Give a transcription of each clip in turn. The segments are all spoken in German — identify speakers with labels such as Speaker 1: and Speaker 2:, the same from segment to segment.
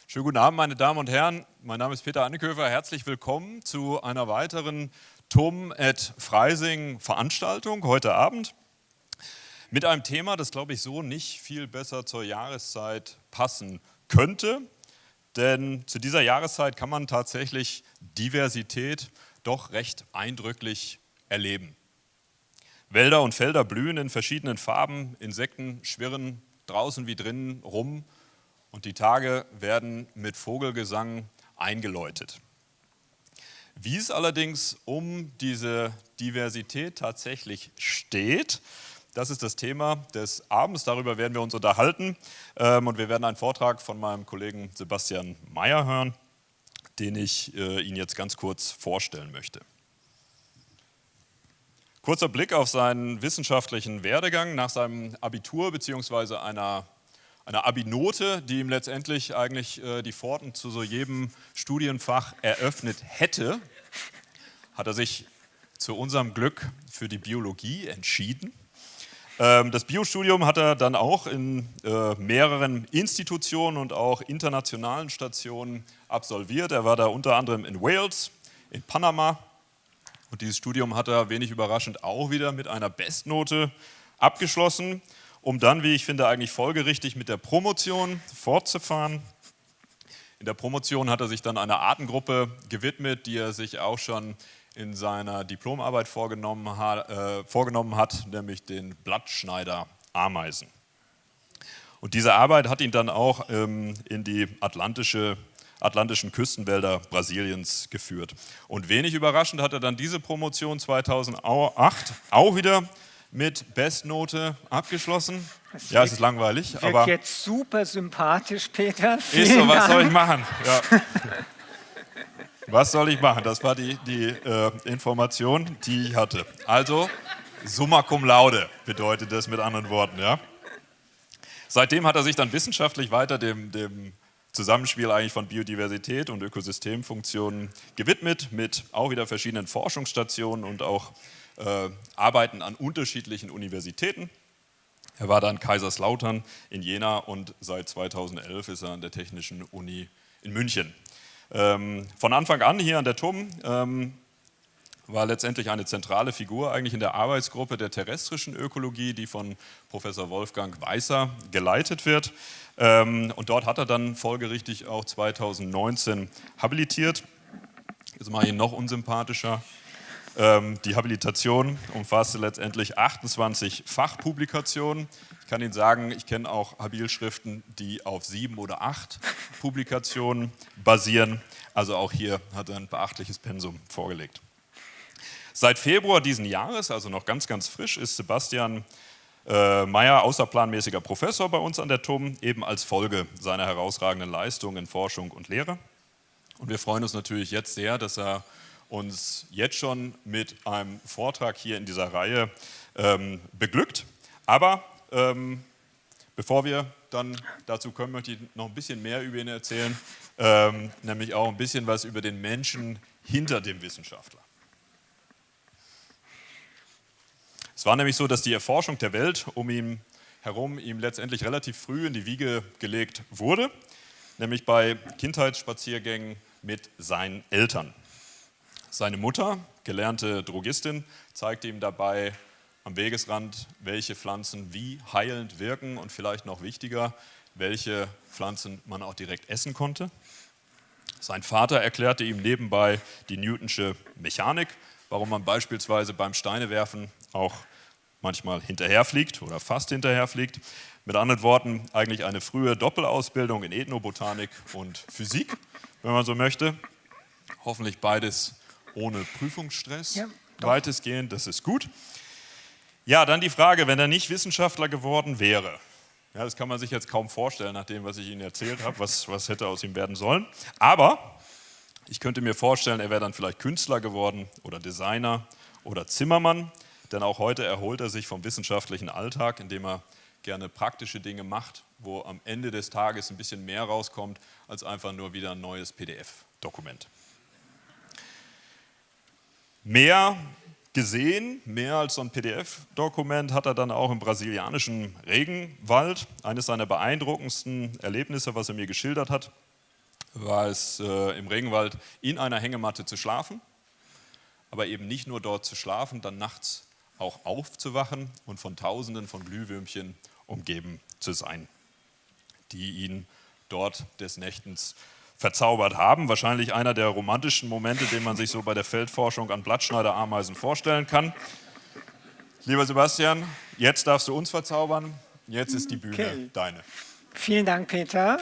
Speaker 1: Schönen guten Abend, meine Damen und Herren. Mein Name ist Peter Anneköfer. Herzlich willkommen zu einer weiteren TUM at Freising Veranstaltung heute Abend mit einem Thema, das, glaube ich, so nicht viel besser zur Jahreszeit passen könnte. Denn zu dieser Jahreszeit kann man tatsächlich Diversität doch recht eindrücklich erleben. Wälder und Felder blühen in verschiedenen Farben, Insekten schwirren draußen wie drinnen rum und die Tage werden mit Vogelgesang eingeläutet. Wie es allerdings um diese Diversität tatsächlich steht, das ist das Thema des Abends, darüber werden wir uns unterhalten und wir werden einen Vortrag von meinem Kollegen Sebastian Meyer hören, den ich Ihnen jetzt ganz kurz vorstellen möchte. Kurzer Blick auf seinen wissenschaftlichen Werdegang nach seinem Abitur bzw. einer Abi-Note, die ihm letztendlich eigentlich die Pforten zu so jedem Studienfach eröffnet hätte, hat er sich zu unserem Glück für die Biologie entschieden. Das Biostudium hat er dann auch in mehreren Institutionen und auch internationalen Stationen absolviert. Er war da unter anderem in Wales, in Panama. Und dieses Studium hat er wenig überraschend auch wieder mit einer Bestnote abgeschlossen, um dann, wie ich finde, eigentlich folgerichtig mit der Promotion fortzufahren. In der Promotion hat er sich dann einer Artengruppe gewidmet, die er sich auch schon in seiner Diplomarbeit vorgenommen hat, nämlich den Blattschneider-Ameisen. Und diese Arbeit hat ihn dann auch in die atlantischen Küstenwälder Brasiliens geführt. Und wenig überraschend hat er dann diese Promotion 2008 auch wieder mit Bestnote abgeschlossen. Ja, es ist langweilig, aber
Speaker 2: jetzt super sympathisch, Peter.
Speaker 1: Ist so, was soll ich machen? Ja. Was soll ich machen? Das war die Information, die ich hatte. Also, summa cum laude bedeutet das mit anderen Worten. Ja? Seitdem hat er sich dann wissenschaftlich weiter dem Zusammenspiel eigentlich von Biodiversität und Ökosystemfunktionen gewidmet, mit auch wieder verschiedenen Forschungsstationen und auch Arbeiten an unterschiedlichen Universitäten. Er war dann Kaiserslautern in Jena und seit 2011 ist er an der Technischen Uni in München. Von Anfang an hier an der TUM war letztendlich eine zentrale Figur eigentlich in der Arbeitsgruppe der terrestrischen Ökologie, die von Professor Wolfgang Weißer geleitet wird. Und dort hat er dann folgerichtig auch 2019 habilitiert. Jetzt mache ich ihn noch unsympathischer. Die Habilitation umfasste letztendlich 28 Fachpublikationen. Ich kann Ihnen sagen, ich kenne auch Habilschriften, die auf 7 oder 8 Publikationen basieren. Also auch hier hat er ein beachtliches Pensum vorgelegt. Seit Februar diesen Jahres, also noch ganz, ganz frisch, ist Sebastian Meyer außerplanmäßiger Professor bei uns an der TUM, eben als Folge seiner herausragenden Leistungen in Forschung und Lehre. Und wir freuen uns natürlich jetzt sehr, dass er uns jetzt schon mit einem Vortrag hier in dieser Reihe beglückt. Aber bevor wir dann dazu kommen, möchte ich noch ein bisschen mehr über ihn erzählen, nämlich auch ein bisschen was über den Menschen hinter dem Wissenschaftler. Es war nämlich so, dass die Erforschung der Welt um ihn herum ihm letztendlich relativ früh in die Wiege gelegt wurde, nämlich bei Kindheitsspaziergängen mit seinen Eltern. Seine Mutter, gelernte Drogistin, zeigte ihm dabei am Wegesrand, welche Pflanzen wie heilend wirken und vielleicht noch wichtiger, welche Pflanzen man auch direkt essen konnte. Sein Vater erklärte ihm nebenbei die Newtonsche Mechanik, warum man beispielsweise beim Steinewerfen auch manchmal hinterherfliegt oder fast hinterherfliegt. Mit anderen Worten, eigentlich eine frühe Doppelausbildung in Ethnobotanik und Physik, wenn man so möchte. Hoffentlich beides ohne Prüfungsstress, ja, weitestgehend, das ist gut. Ja, dann die Frage, wenn er nicht Wissenschaftler geworden wäre. Ja, das kann man sich jetzt kaum vorstellen, nach dem, was ich Ihnen erzählt habe, was hätte aus ihm werden sollen. Aber ich könnte mir vorstellen, er wäre dann vielleicht Künstler geworden oder Designer oder Zimmermann. Denn auch heute erholt er sich vom wissenschaftlichen Alltag, indem er gerne praktische Dinge macht, wo am Ende des Tages ein bisschen mehr rauskommt, als einfach nur wieder ein neues PDF-Dokument. Mehr gesehen, mehr als so ein PDF-Dokument, hat er dann auch im brasilianischen Regenwald. Eines seiner beeindruckendsten Erlebnisse, was er mir geschildert hat, war es im Regenwald in einer Hängematte zu schlafen, aber eben nicht nur dort zu schlafen, dann nachts auch aufzuwachen und von Tausenden von Glühwürmchen umgeben zu sein, die ihn dort des Nächtens verzaubert haben. Wahrscheinlich einer der romantischen Momente, den man sich so bei der Feldforschung an Blattschneiderameisen vorstellen kann. Lieber Sebastian, jetzt darfst du uns verzaubern. Jetzt ist die Bühne deine.
Speaker 2: Vielen Dank, Peter.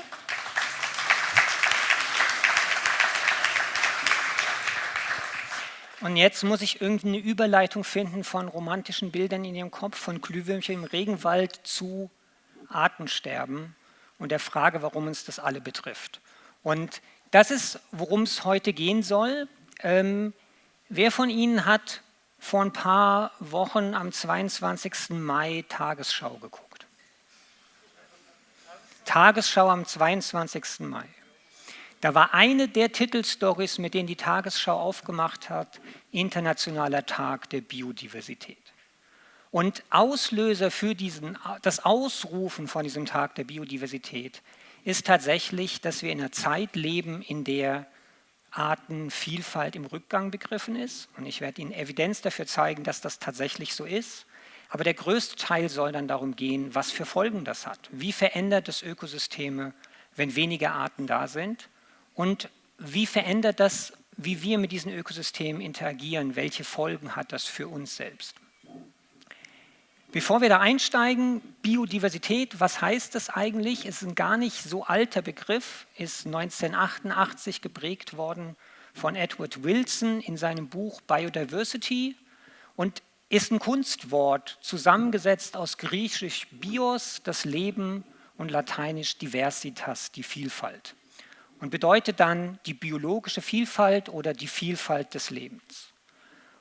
Speaker 2: Und jetzt muss ich irgendeine Überleitung finden von romantischen Bildern in Ihrem Kopf, von Glühwürmchen im Regenwald zu Artensterben und der Frage, warum uns das alle betrifft. Und das ist, worum es heute gehen soll. Wer von Ihnen hat vor ein paar Wochen am 22. Mai Tagesschau geguckt? Tagesschau am 22. Mai. Da war eine der Titelstories, mit denen die Tagesschau aufgemacht hat, Internationaler Tag der Biodiversität. Und Auslöser für das Ausrufen von diesem Tag der Biodiversität ist tatsächlich, dass wir in einer Zeit leben, in der Artenvielfalt im Rückgang begriffen ist. Und ich werde Ihnen Evidenz dafür zeigen, dass das tatsächlich so ist. Aber der größte Teil soll dann darum gehen, was für Folgen das hat. Wie verändert es Ökosysteme, wenn weniger Arten da sind? Und wie verändert das, wie wir mit diesen Ökosystemen interagieren? Welche Folgen hat das für uns selbst? Bevor wir da einsteigen, Biodiversität, was heißt das eigentlich? Es ist ein gar nicht so alter Begriff, ist 1988 geprägt worden von Edward Wilson in seinem Buch Biodiversity und ist ein Kunstwort, zusammengesetzt aus griechisch bios, das Leben, und lateinisch diversitas, die Vielfalt. Und bedeutet dann die biologische Vielfalt oder die Vielfalt des Lebens.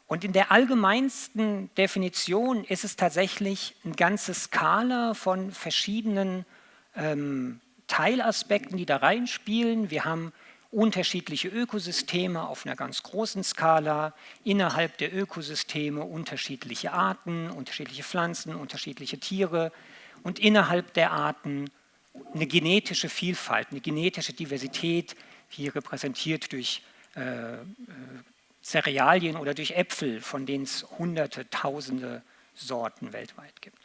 Speaker 2: Und in der allgemeinsten Definition ist es tatsächlich eine ganze Skala von verschiedenen Teilaspekten, die da reinspielen. Wir haben unterschiedliche Ökosysteme auf einer ganz großen Skala, innerhalb der Ökosysteme unterschiedliche Arten, unterschiedliche Pflanzen, unterschiedliche Tiere und innerhalb der Arten eine genetische Vielfalt, eine genetische Diversität, hier repräsentiert durch Cerealien oder durch Äpfel, von denen es Hunderte, Tausende Sorten weltweit gibt.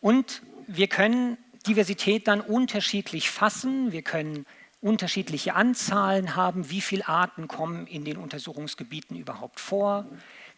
Speaker 2: Und wir können Diversität dann unterschiedlich fassen, wir können unterschiedliche Anzahlen haben, wie viele Arten kommen in den Untersuchungsgebieten überhaupt vor.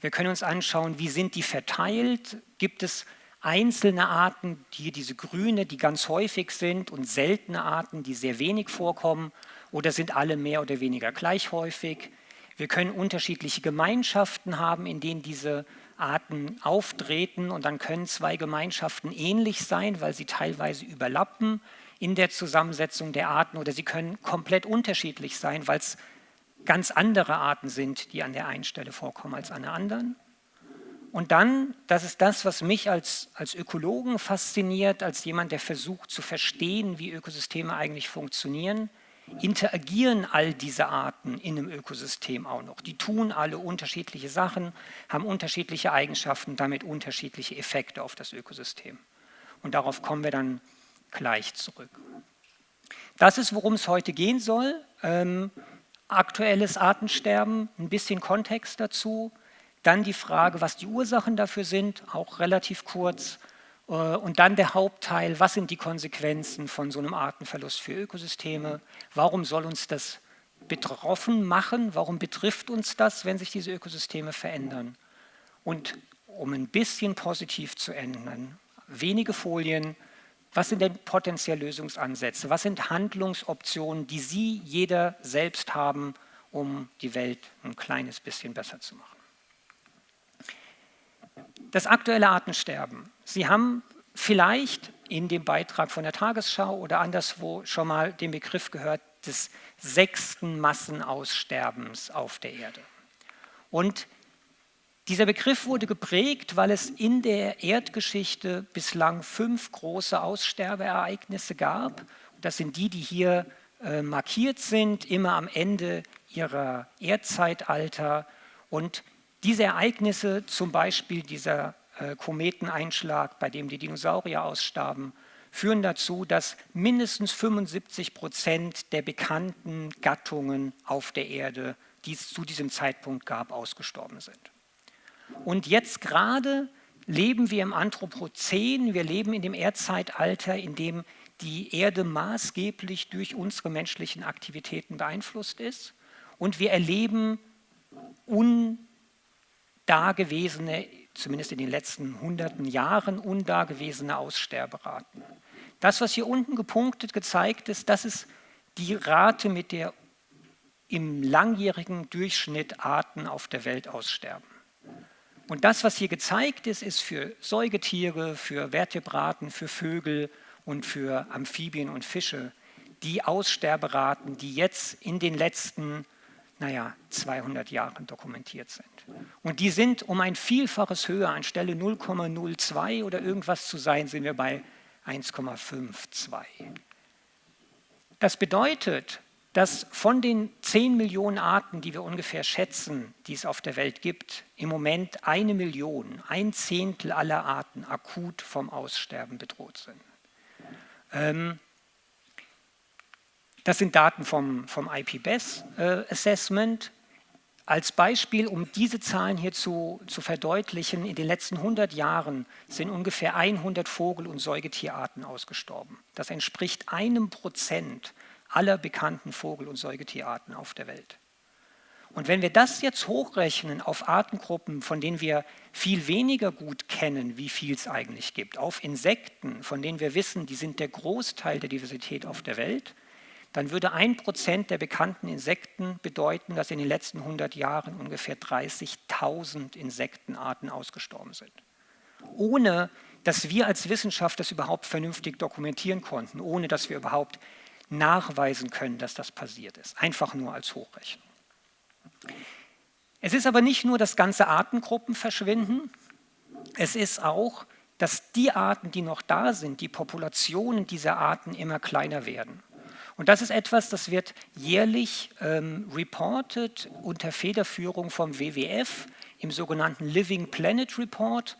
Speaker 2: Wir können uns anschauen, wie sind die verteilt, gibt es einzelne Arten, diese grüne, die ganz häufig sind, und seltene Arten, die sehr wenig vorkommen, oder sind alle mehr oder weniger gleich häufig. Wir können unterschiedliche Gemeinschaften haben, in denen diese Arten auftreten, und dann können zwei Gemeinschaften ähnlich sein, weil sie teilweise überlappen in der Zusammensetzung der Arten, oder sie können komplett unterschiedlich sein, weil es ganz andere Arten sind, die an der einen Stelle vorkommen als an der anderen. Und dann, das ist das, was mich als Ökologen fasziniert, als jemand, der versucht zu verstehen, wie Ökosysteme eigentlich funktionieren, interagieren all diese Arten in einem Ökosystem auch noch. Die tun alle unterschiedliche Sachen, haben unterschiedliche Eigenschaften, damit unterschiedliche Effekte auf das Ökosystem. Und darauf kommen wir dann gleich zurück. Das ist, worum es heute gehen soll. Aktuelles Artensterben, ein bisschen Kontext dazu. Dann die Frage, was die Ursachen dafür sind, auch relativ kurz. Und dann der Hauptteil, was sind die Konsequenzen von so einem Artenverlust für Ökosysteme? Warum soll uns das betroffen machen? Warum betrifft uns das, wenn sich diese Ökosysteme verändern? Und um ein bisschen positiv zu enden, wenige Folien, was sind denn potenziell Lösungsansätze? Was sind Handlungsoptionen, die Sie, jeder selbst haben, um die Welt ein kleines bisschen besser zu machen? Das aktuelle Artensterben. Sie haben vielleicht in dem Beitrag von der Tagesschau oder anderswo schon mal den Begriff gehört des 6. Massenaussterbens auf der Erde. Und dieser Begriff wurde geprägt, weil es in der Erdgeschichte bislang 5 große Aussterbeereignisse gab. Das sind die hier markiert sind, immer am Ende ihrer Erdzeitalter. Und Diese Ereignisse, zum Beispiel dieser Kometeneinschlag, bei dem die Dinosaurier ausstarben, führen dazu, dass mindestens 75% der bekannten Gattungen auf der Erde, die es zu diesem Zeitpunkt gab, ausgestorben sind. Und jetzt gerade leben wir im Anthropozän, wir leben in dem Erdzeitalter, in dem die Erde maßgeblich durch unsere menschlichen Aktivitäten beeinflusst ist. Und wir erleben undagewesene, zumindest in den letzten hunderten Jahren, undagewesene Aussterberaten. Das, was hier unten gepunktet gezeigt ist, das ist die Rate, mit der im langjährigen Durchschnitt Arten auf der Welt aussterben. Und das, was hier gezeigt ist, ist für Säugetiere, für Vertebraten, für Vögel und für Amphibien und Fische die Aussterberaten, die jetzt in den letzten 200 Jahren dokumentiert sind. Und die sind um ein Vielfaches höher, anstelle 0,02 oder irgendwas zu sein, sind wir bei 1,52. Das bedeutet, dass von den 10 Millionen Arten, die wir ungefähr schätzen, die es auf der Welt gibt, im Moment 1 Million, 1/10 aller Arten akut vom Aussterben bedroht sind. Das sind Daten vom IPBES Assessment. Als Beispiel, um diese Zahlen hier zu verdeutlichen, in den letzten 100 Jahren sind ungefähr 100 Vogel- und Säugetierarten ausgestorben. Das entspricht 1% aller bekannten Vogel- und Säugetierarten auf der Welt. Und wenn wir das jetzt hochrechnen auf Artengruppen, von denen wir viel weniger gut kennen, wie viel es eigentlich gibt, auf Insekten, von denen wir wissen, die sind der Großteil der Diversität auf der Welt, dann würde 1% der bekannten Insekten bedeuten, dass in den letzten 100 Jahren ungefähr 30.000 Insektenarten ausgestorben sind. Ohne, dass wir als Wissenschaft das überhaupt vernünftig dokumentieren konnten, ohne dass wir überhaupt nachweisen können, dass das passiert ist. Einfach nur als Hochrechnung. Es ist aber nicht nur, dass ganze Artengruppen verschwinden, es ist auch, dass die Arten, die noch da sind, die Populationen dieser Arten immer kleiner werden. Und das ist etwas, das wird jährlich reported unter Federführung vom WWF im sogenannten Living Planet Report.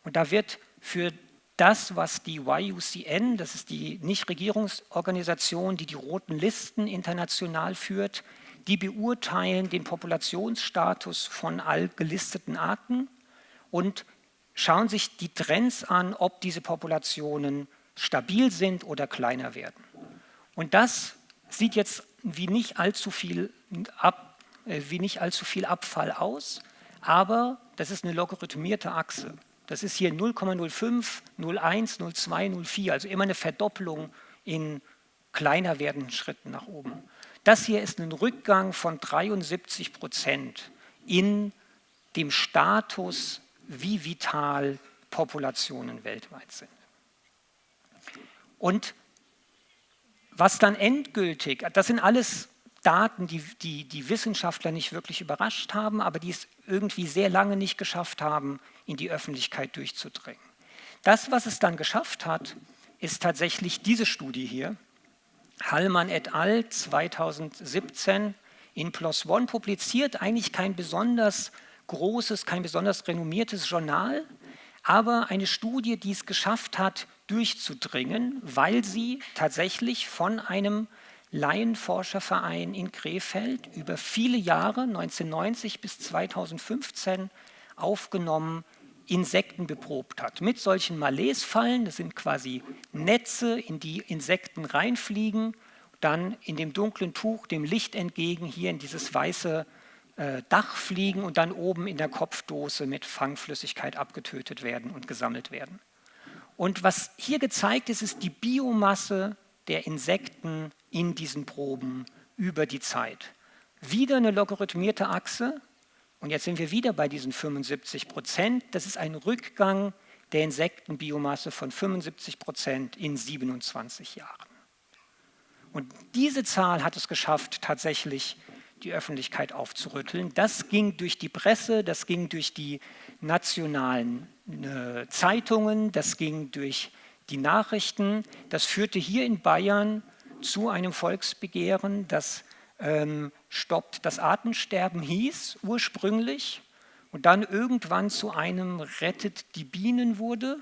Speaker 2: Und da wird für das, was die IUCN, das ist die Nichtregierungsorganisation, die die roten Listen international führt, die beurteilen den Populationsstatus von all gelisteten Arten und schauen sich die Trends an, ob diese Populationen stabil sind oder kleiner werden. Und das sieht jetzt wie nicht allzu viel Abfall aus, aber das ist eine logarithmierte Achse. Das ist hier 0,05, 0,1, 0,2, 0,4, also immer eine Verdoppelung in kleiner werdenden Schritten nach oben. Das hier ist ein Rückgang von 73% in dem Status, wie vital Populationen weltweit sind. Und was dann endgültig, das sind alles Daten, die Wissenschaftler nicht wirklich überrascht haben, aber die es irgendwie sehr lange nicht geschafft haben, in die Öffentlichkeit durchzudringen. Das, was es dann geschafft hat, ist tatsächlich diese Studie hier. Hallmann et al. 2017 in PLOS ONE publiziert, eigentlich kein besonders großes, kein besonders renommiertes Journal, aber eine Studie, die es geschafft hat, durchzudringen, weil sie tatsächlich von einem Laienforscherverein in Krefeld über viele Jahre, 1990 bis 2015, aufgenommen, Insekten beprobt hat. Mit solchen Malaise-Fallen, das sind quasi Netze, in die Insekten reinfliegen, dann in dem dunklen Tuch dem Licht entgegen hier in dieses weiße Dach fliegen und dann oben in der Kopfdose mit Fangflüssigkeit abgetötet werden und gesammelt werden. Und was hier gezeigt ist, ist die Biomasse der Insekten in diesen Proben über die Zeit. Wieder eine logarithmierte Achse und jetzt sind wir wieder bei diesen 75%. Das ist ein Rückgang der Insektenbiomasse von 75% in 27 Jahren. Und diese Zahl hat es geschafft, tatsächlich die Öffentlichkeit aufzurütteln. Das ging durch die Presse, das ging durch die nationalen Zeitungen, das ging durch die Nachrichten. Das führte hier in Bayern zu einem Volksbegehren, das Stoppt das Artensterben hieß ursprünglich. und dann irgendwann zu einem Rettet die Bienen wurde.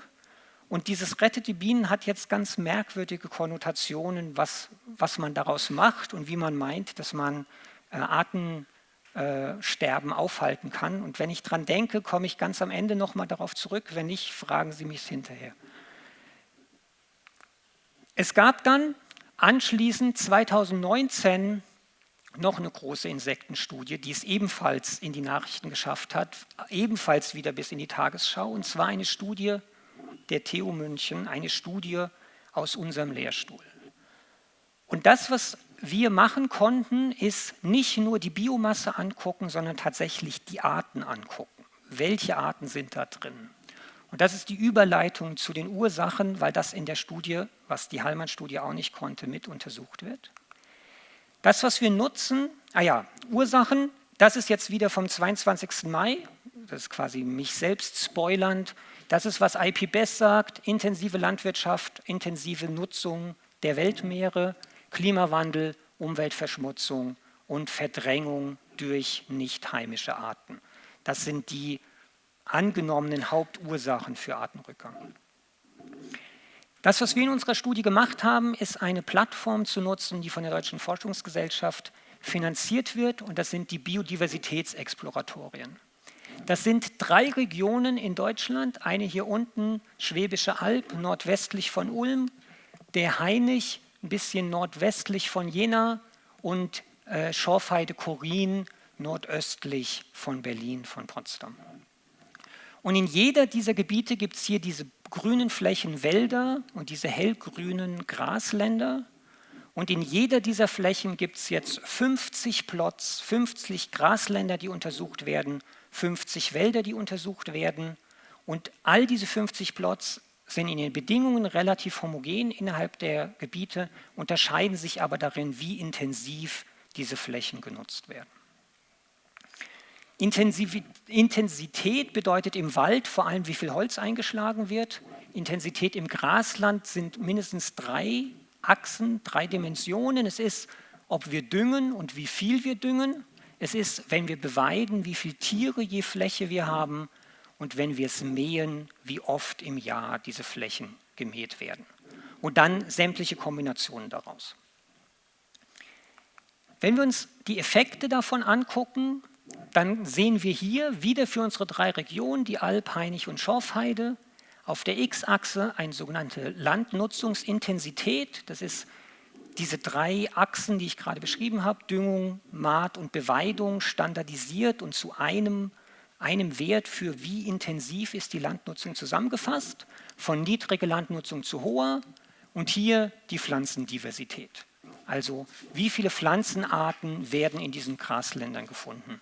Speaker 2: Und dieses Rettet die Bienen hat jetzt ganz merkwürdige Konnotationen, was man daraus macht und wie man meint, dass man Artensterben aufhalten kann. Und wenn ich dran denke, komme ich ganz am Ende nochmal darauf zurück. Wenn nicht, fragen Sie mich hinterher. Es gab dann anschließend 2019 noch eine große Insektenstudie, die es ebenfalls in die Nachrichten geschafft hat, ebenfalls wieder bis in die Tagesschau, und zwar eine Studie der TU München, eine Studie aus unserem Lehrstuhl. Und das, was wir machen konnten, ist nicht nur die Biomasse angucken, sondern tatsächlich die Arten angucken. Welche Arten sind da drin? Und das ist die Überleitung zu den Ursachen, weil das in der Studie, was die Hallmann-Studie auch nicht konnte, mit untersucht wird. Das, was wir nutzen, Ursachen, das ist jetzt wieder vom 22. Mai, das ist quasi mich selbst spoilernd, das ist, was IPBES sagt, intensive Landwirtschaft, intensive Nutzung der Weltmeere, Klimawandel, Umweltverschmutzung und Verdrängung durch nicht heimische Arten. Das sind die angenommenen Hauptursachen für Artenrückgang. Das, was wir in unserer Studie gemacht haben, ist eine Plattform zu nutzen, die von der Deutschen Forschungsgesellschaft finanziert wird, und das sind die Biodiversitätsexploratorien. Das sind 3 Regionen in Deutschland, eine hier unten, Schwäbische Alb, nordwestlich von Ulm, der Hainich, ein bisschen nordwestlich von Jena, und Schorfheide-Chorin, nordöstlich von Berlin, von Potsdam. Und in jeder dieser Gebiete gibt es hier diese grünen Flächen Wälder und diese hellgrünen Grasländer. Und in jeder dieser Flächen gibt es jetzt 50 Plots, 50 Grasländer, die untersucht werden, 50 Wälder, die untersucht werden. Und all diese 50 Plots sind in den Bedingungen relativ homogen innerhalb der Gebiete, unterscheiden sich aber darin, wie intensiv diese Flächen genutzt werden. Intensität bedeutet im Wald vor allem, wie viel Holz eingeschlagen wird. Intensität im Grasland sind mindestens 3 Achsen, 3 Dimensionen. Es ist, ob wir düngen und wie viel wir düngen. Es ist, wenn wir beweiden, wie viele Tiere je Fläche wir haben. Und wenn wir es mähen, wie oft im Jahr diese Flächen gemäht werden. Und dann sämtliche Kombinationen daraus. Wenn wir uns die Effekte davon angucken, dann sehen wir hier wieder für unsere 3 Regionen, die Alb, Hainich und Schorfheide, auf der X-Achse eine sogenannte Landnutzungsintensität. Das ist diese 3 Achsen, die ich gerade beschrieben habe, Düngung, Maat und Beweidung, standardisiert und zu einem Wert für wie intensiv ist die Landnutzung zusammengefasst, von niedriger Landnutzung zu hoher, und hier die Pflanzendiversität. Also wie viele Pflanzenarten werden in diesen Grasländern gefunden.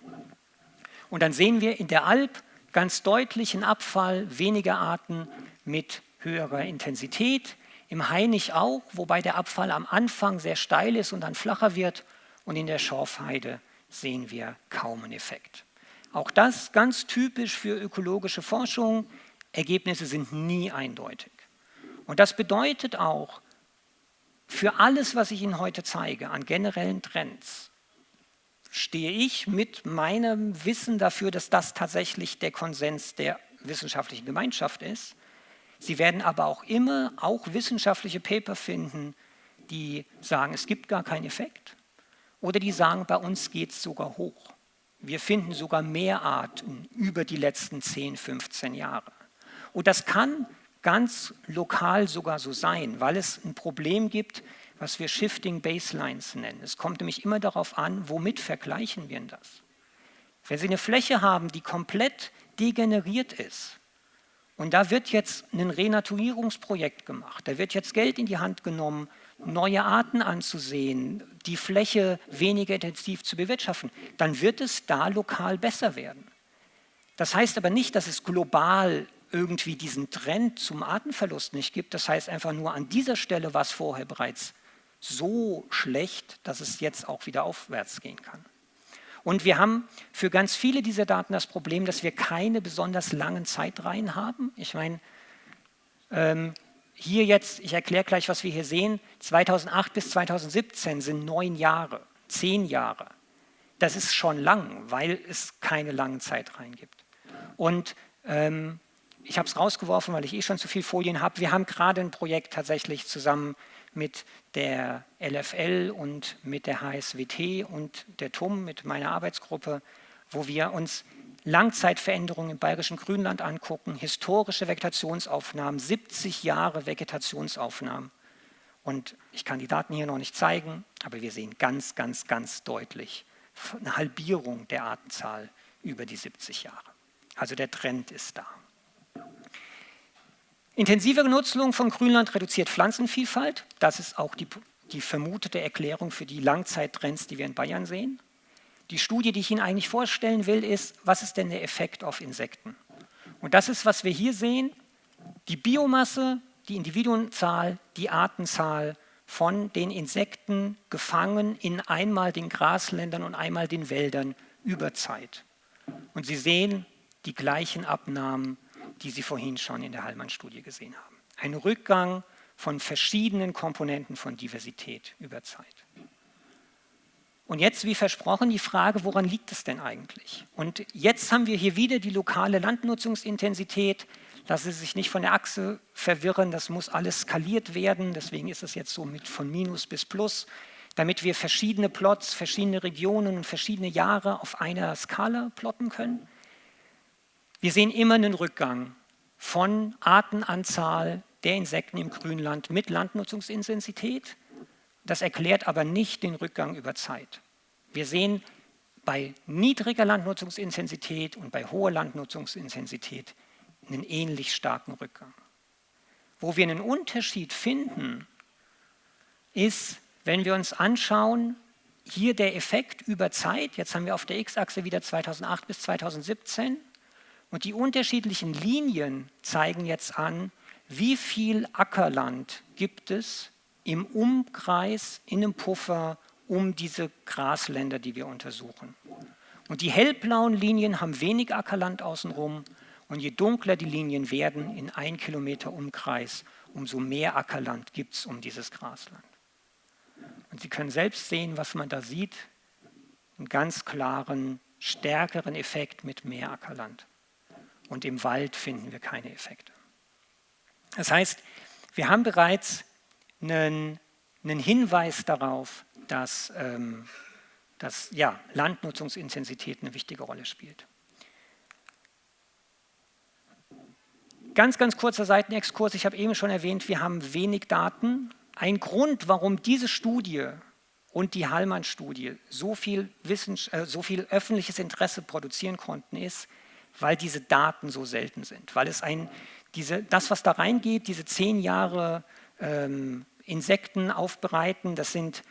Speaker 2: Und dann sehen wir in der Alb ganz deutlich einen Abfall, weniger Arten mit höherer Intensität. Im Hainich auch, wobei der Abfall am Anfang sehr steil ist und dann flacher wird. Und in der Schorfheide sehen wir kaum einen Effekt. Auch das ganz typisch für ökologische Forschung. Ergebnisse sind nie eindeutig. Und das bedeutet auch, für alles, was ich Ihnen heute zeige, an generellen Trends, stehe ich mit meinem Wissen dafür, dass das tatsächlich der Konsens der wissenschaftlichen Gemeinschaft ist. Sie werden aber auch immer wissenschaftliche Paper finden, die sagen, es gibt gar keinen Effekt, oder die sagen, bei uns geht es sogar hoch. Wir finden sogar mehr Arten über die letzten 10, 15 Jahre. Und das kann ganz lokal sogar so sein, weil es ein Problem gibt, was wir Shifting Baselines nennen. Es kommt nämlich immer darauf an, womit vergleichen wir das. Wenn Sie eine Fläche haben, die komplett degeneriert ist, und da wird jetzt ein Renaturierungsprojekt gemacht, da wird jetzt Geld in die Hand genommen, neue Arten anzusehen, die Fläche weniger intensiv zu bewirtschaften, dann wird es da lokal besser werden. Das heißt aber nicht, dass es global irgendwie diesen Trend zum Artenverlust nicht gibt. Das heißt einfach nur, an dieser Stelle war es vorher bereits so schlecht, dass es jetzt auch wieder aufwärts gehen kann. Und wir haben für ganz viele dieser Daten das Problem, dass wir keine besonders langen Zeitreihen haben. Ich meine, hier jetzt, ich erkläre gleich, was wir hier sehen, 2008 bis 2017 sind 9 Jahre, 10 Jahre. Das ist schon lang, weil es keine langen Zeitreihen gibt. Und ich habe es rausgeworfen, weil ich eh schon zu viele Folien habe. Wir haben gerade ein Projekt tatsächlich zusammen mit der LFL und mit der HSWT und der TUM, mit meiner Arbeitsgruppe, wo wir uns Langzeitveränderungen im Bayerischen Grünland angucken, historische Vegetationsaufnahmen, 70 Jahre Vegetationsaufnahmen. Und ich kann die Daten hier noch nicht zeigen, aber wir sehen ganz, ganz, ganz deutlich eine Halbierung der Artenzahl über die 70 Jahre. Also der Trend ist da. Intensivere Nutzung von Grünland reduziert Pflanzenvielfalt. Das ist auch die vermutete Erklärung für die Langzeittrends, die wir in Bayern sehen. Die Studie, die ich Ihnen eigentlich vorstellen will, ist, was ist denn der Effekt auf Insekten? Und das ist, was wir hier sehen, die Biomasse, die Individuenzahl, die Artenzahl von den Insekten gefangen in einmal den Grasländern und einmal den Wäldern über Zeit. Und Sie sehen die gleichen Abnahmen, die Sie vorhin schon in der Hallmann-Studie gesehen haben. Ein Rückgang von verschiedenen Komponenten von Diversität über Zeit. Und jetzt, wie versprochen, die Frage, woran liegt es denn eigentlich? Und jetzt haben wir hier wieder die lokale Landnutzungsintensität. Lassen Sie sich nicht von der Achse verwirren, das muss alles skaliert werden. Deswegen ist es jetzt so mit von Minus bis Plus, damit wir verschiedene Plots, verschiedene Regionen und verschiedene Jahre auf einer Skala plotten können. Wir sehen immer einen Rückgang von Artenanzahl der Insekten im Grünland mit Landnutzungsintensität. Das erklärt aber nicht den Rückgang über Zeit. Wir sehen bei niedriger Landnutzungsintensität und bei hoher Landnutzungsintensität einen ähnlich starken Rückgang. Wo wir einen Unterschied finden, ist, wenn wir uns anschauen, hier der Effekt über Zeit, jetzt haben wir auf der X-Achse wieder 2008 bis 2017, und die unterschiedlichen Linien zeigen jetzt an, wie viel Ackerland gibt es im Umkreis, in einem Puffer um diese Grasländer, die wir untersuchen. Und die hellblauen Linien haben wenig Ackerland außenrum und je dunkler die Linien werden in 1 Kilometer Umkreis, umso mehr Ackerland gibt es um dieses Grasland. Und Sie können selbst sehen, was man da sieht, einen ganz klaren, stärkeren Effekt mit mehr Ackerland. Und im Wald finden wir keine Effekte. Das heißt, wir haben bereits einen Hinweis darauf, dass Landnutzungsintensität eine wichtige Rolle spielt. Ganz, ganz kurzer Seitenexkurs. Ich habe eben schon erwähnt, wir haben wenig Daten. Ein Grund, warum diese Studie und die Hallmann-Studie so viel öffentliches Interesse produzieren konnten, ist, weil diese Daten so selten sind. Weil es das, was da reingeht, diese 10 Jahre Insekten aufbereiten, das sind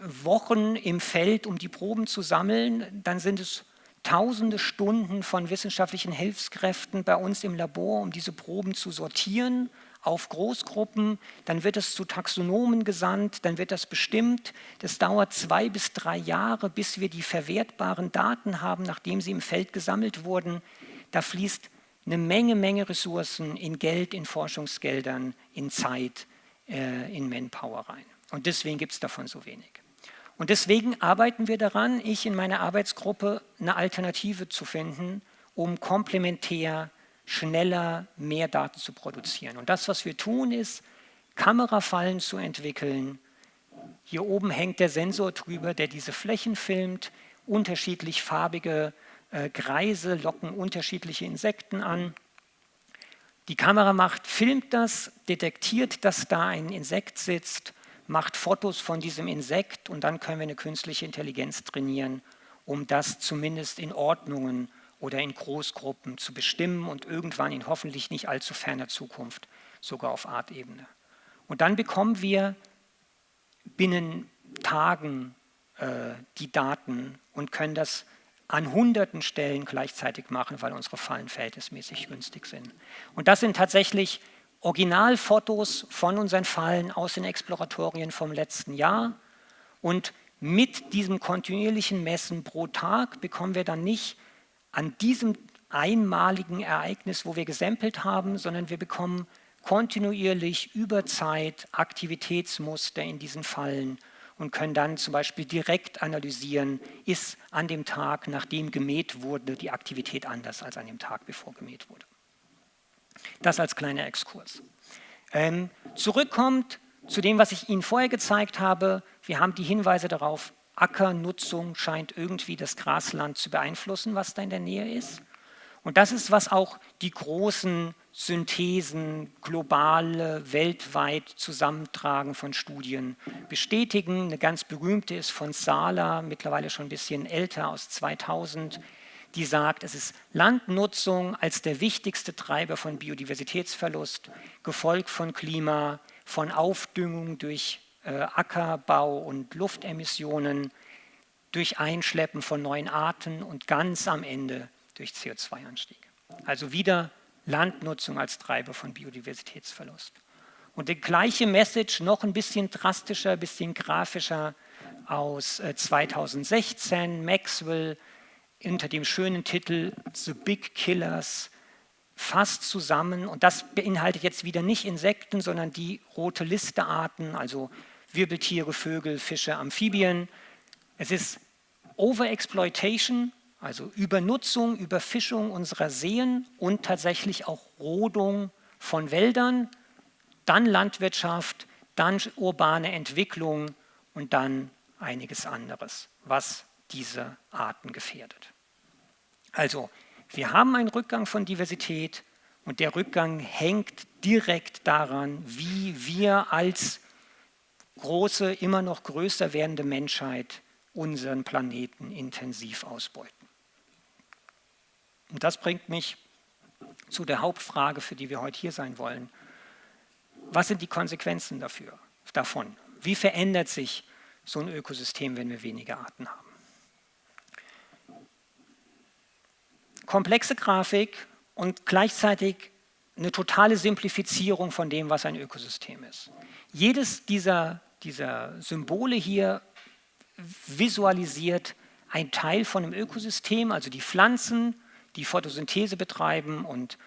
Speaker 2: Wochen im Feld, um die Proben zu sammeln. Dann sind es tausende Stunden von wissenschaftlichen Hilfskräften bei uns im Labor, um diese Proben zu sortieren auf Großgruppen. Dann wird es zu Taxonomen gesandt, dann wird das bestimmt. Das dauert 2 bis 3 Jahre, bis wir die verwertbaren Daten haben, nachdem sie im Feld gesammelt wurden. Da fließt eine Menge Ressourcen in Geld, in Forschungsgeldern, in Zeit, in Manpower rein. Und deswegen gibt es davon so wenig. Und deswegen arbeiten wir daran, ich in meiner Arbeitsgruppe eine Alternative zu finden, um komplementär schneller mehr Daten zu produzieren. Und das, was wir tun, ist, Kamerafallen zu entwickeln. Hier oben hängt der Sensor drüber, der diese Flächen filmt. Unterschiedlich farbige Kreise locken unterschiedliche Insekten an. Die Kamera filmt das, detektiert, dass da ein Insekt sitzt, macht Fotos von diesem Insekt und dann können wir eine künstliche Intelligenz trainieren, um das zumindest in Ordnungen oder in Großgruppen zu bestimmen und irgendwann in hoffentlich nicht allzu ferner Zukunft sogar auf Artebene. Und dann bekommen wir binnen Tagen die Daten und können das an hunderten Stellen gleichzeitig machen, weil unsere Fallen verhältnismäßig günstig sind. Und das sind tatsächlich Originalfotos von unseren Fallen aus den Exploratorien vom letzten Jahr. Und mit diesem kontinuierlichen Messen pro Tag bekommen wir dann nicht an diesem einmaligen Ereignis, wo wir gesampelt haben, sondern wir bekommen kontinuierlich über Zeit Aktivitätsmuster in diesen Fallen und können dann zum Beispiel direkt analysieren, ist an dem Tag, nachdem gemäht wurde, die Aktivität anders als an dem Tag, bevor gemäht wurde. Das als kleiner Exkurs. Zurückkommt zu dem, was ich Ihnen vorher gezeigt habe. Wir haben die Hinweise darauf, Ackernutzung scheint irgendwie das Grasland zu beeinflussen, was da in der Nähe ist. Und das ist, was auch die großen Synthesen, globale, weltweit Zusammentragen von Studien bestätigen. Eine ganz berühmte ist von Sala, mittlerweile schon ein bisschen älter, aus 2000, die sagt, es ist Landnutzung als der wichtigste Treiber von Biodiversitätsverlust, gefolgt von Klima, von Aufdüngung durch Ackerbau und Luftemissionen, durch Einschleppen von neuen Arten und ganz am Ende durch CO2-Anstieg. Also wieder Landnutzung als Treiber von Biodiversitätsverlust. Und die gleiche Message, noch ein bisschen drastischer, ein bisschen grafischer, aus 2016, Maxwell, unter dem schönen Titel The Big Killers, fasst zusammen, und das beinhaltet jetzt wieder nicht Insekten, sondern die rote Liste Arten, also Wirbeltiere, Vögel, Fische, Amphibien. Es ist Overexploitation, also Übernutzung, Überfischung unserer Seen und tatsächlich auch Rodung von Wäldern, dann Landwirtschaft, dann urbane Entwicklung und dann einiges anderes, was diese Arten gefährdet. Also, wir haben einen Rückgang von Diversität und der Rückgang hängt direkt daran, wie wir als große, immer noch größer werdende Menschheit unseren Planeten intensiv ausbeuten. Und das bringt mich zu der Hauptfrage, für die wir heute hier sein wollen. Was sind die Konsequenzen davon? Wie verändert sich so ein Ökosystem, wenn wir weniger Arten haben? Komplexe Grafik und gleichzeitig eine totale Simplifizierung von dem, was ein Ökosystem ist. Jedes dieser Symbole hier visualisiert ein Teil von einem Ökosystem, also die Pflanzen, die Photosynthese betreiben und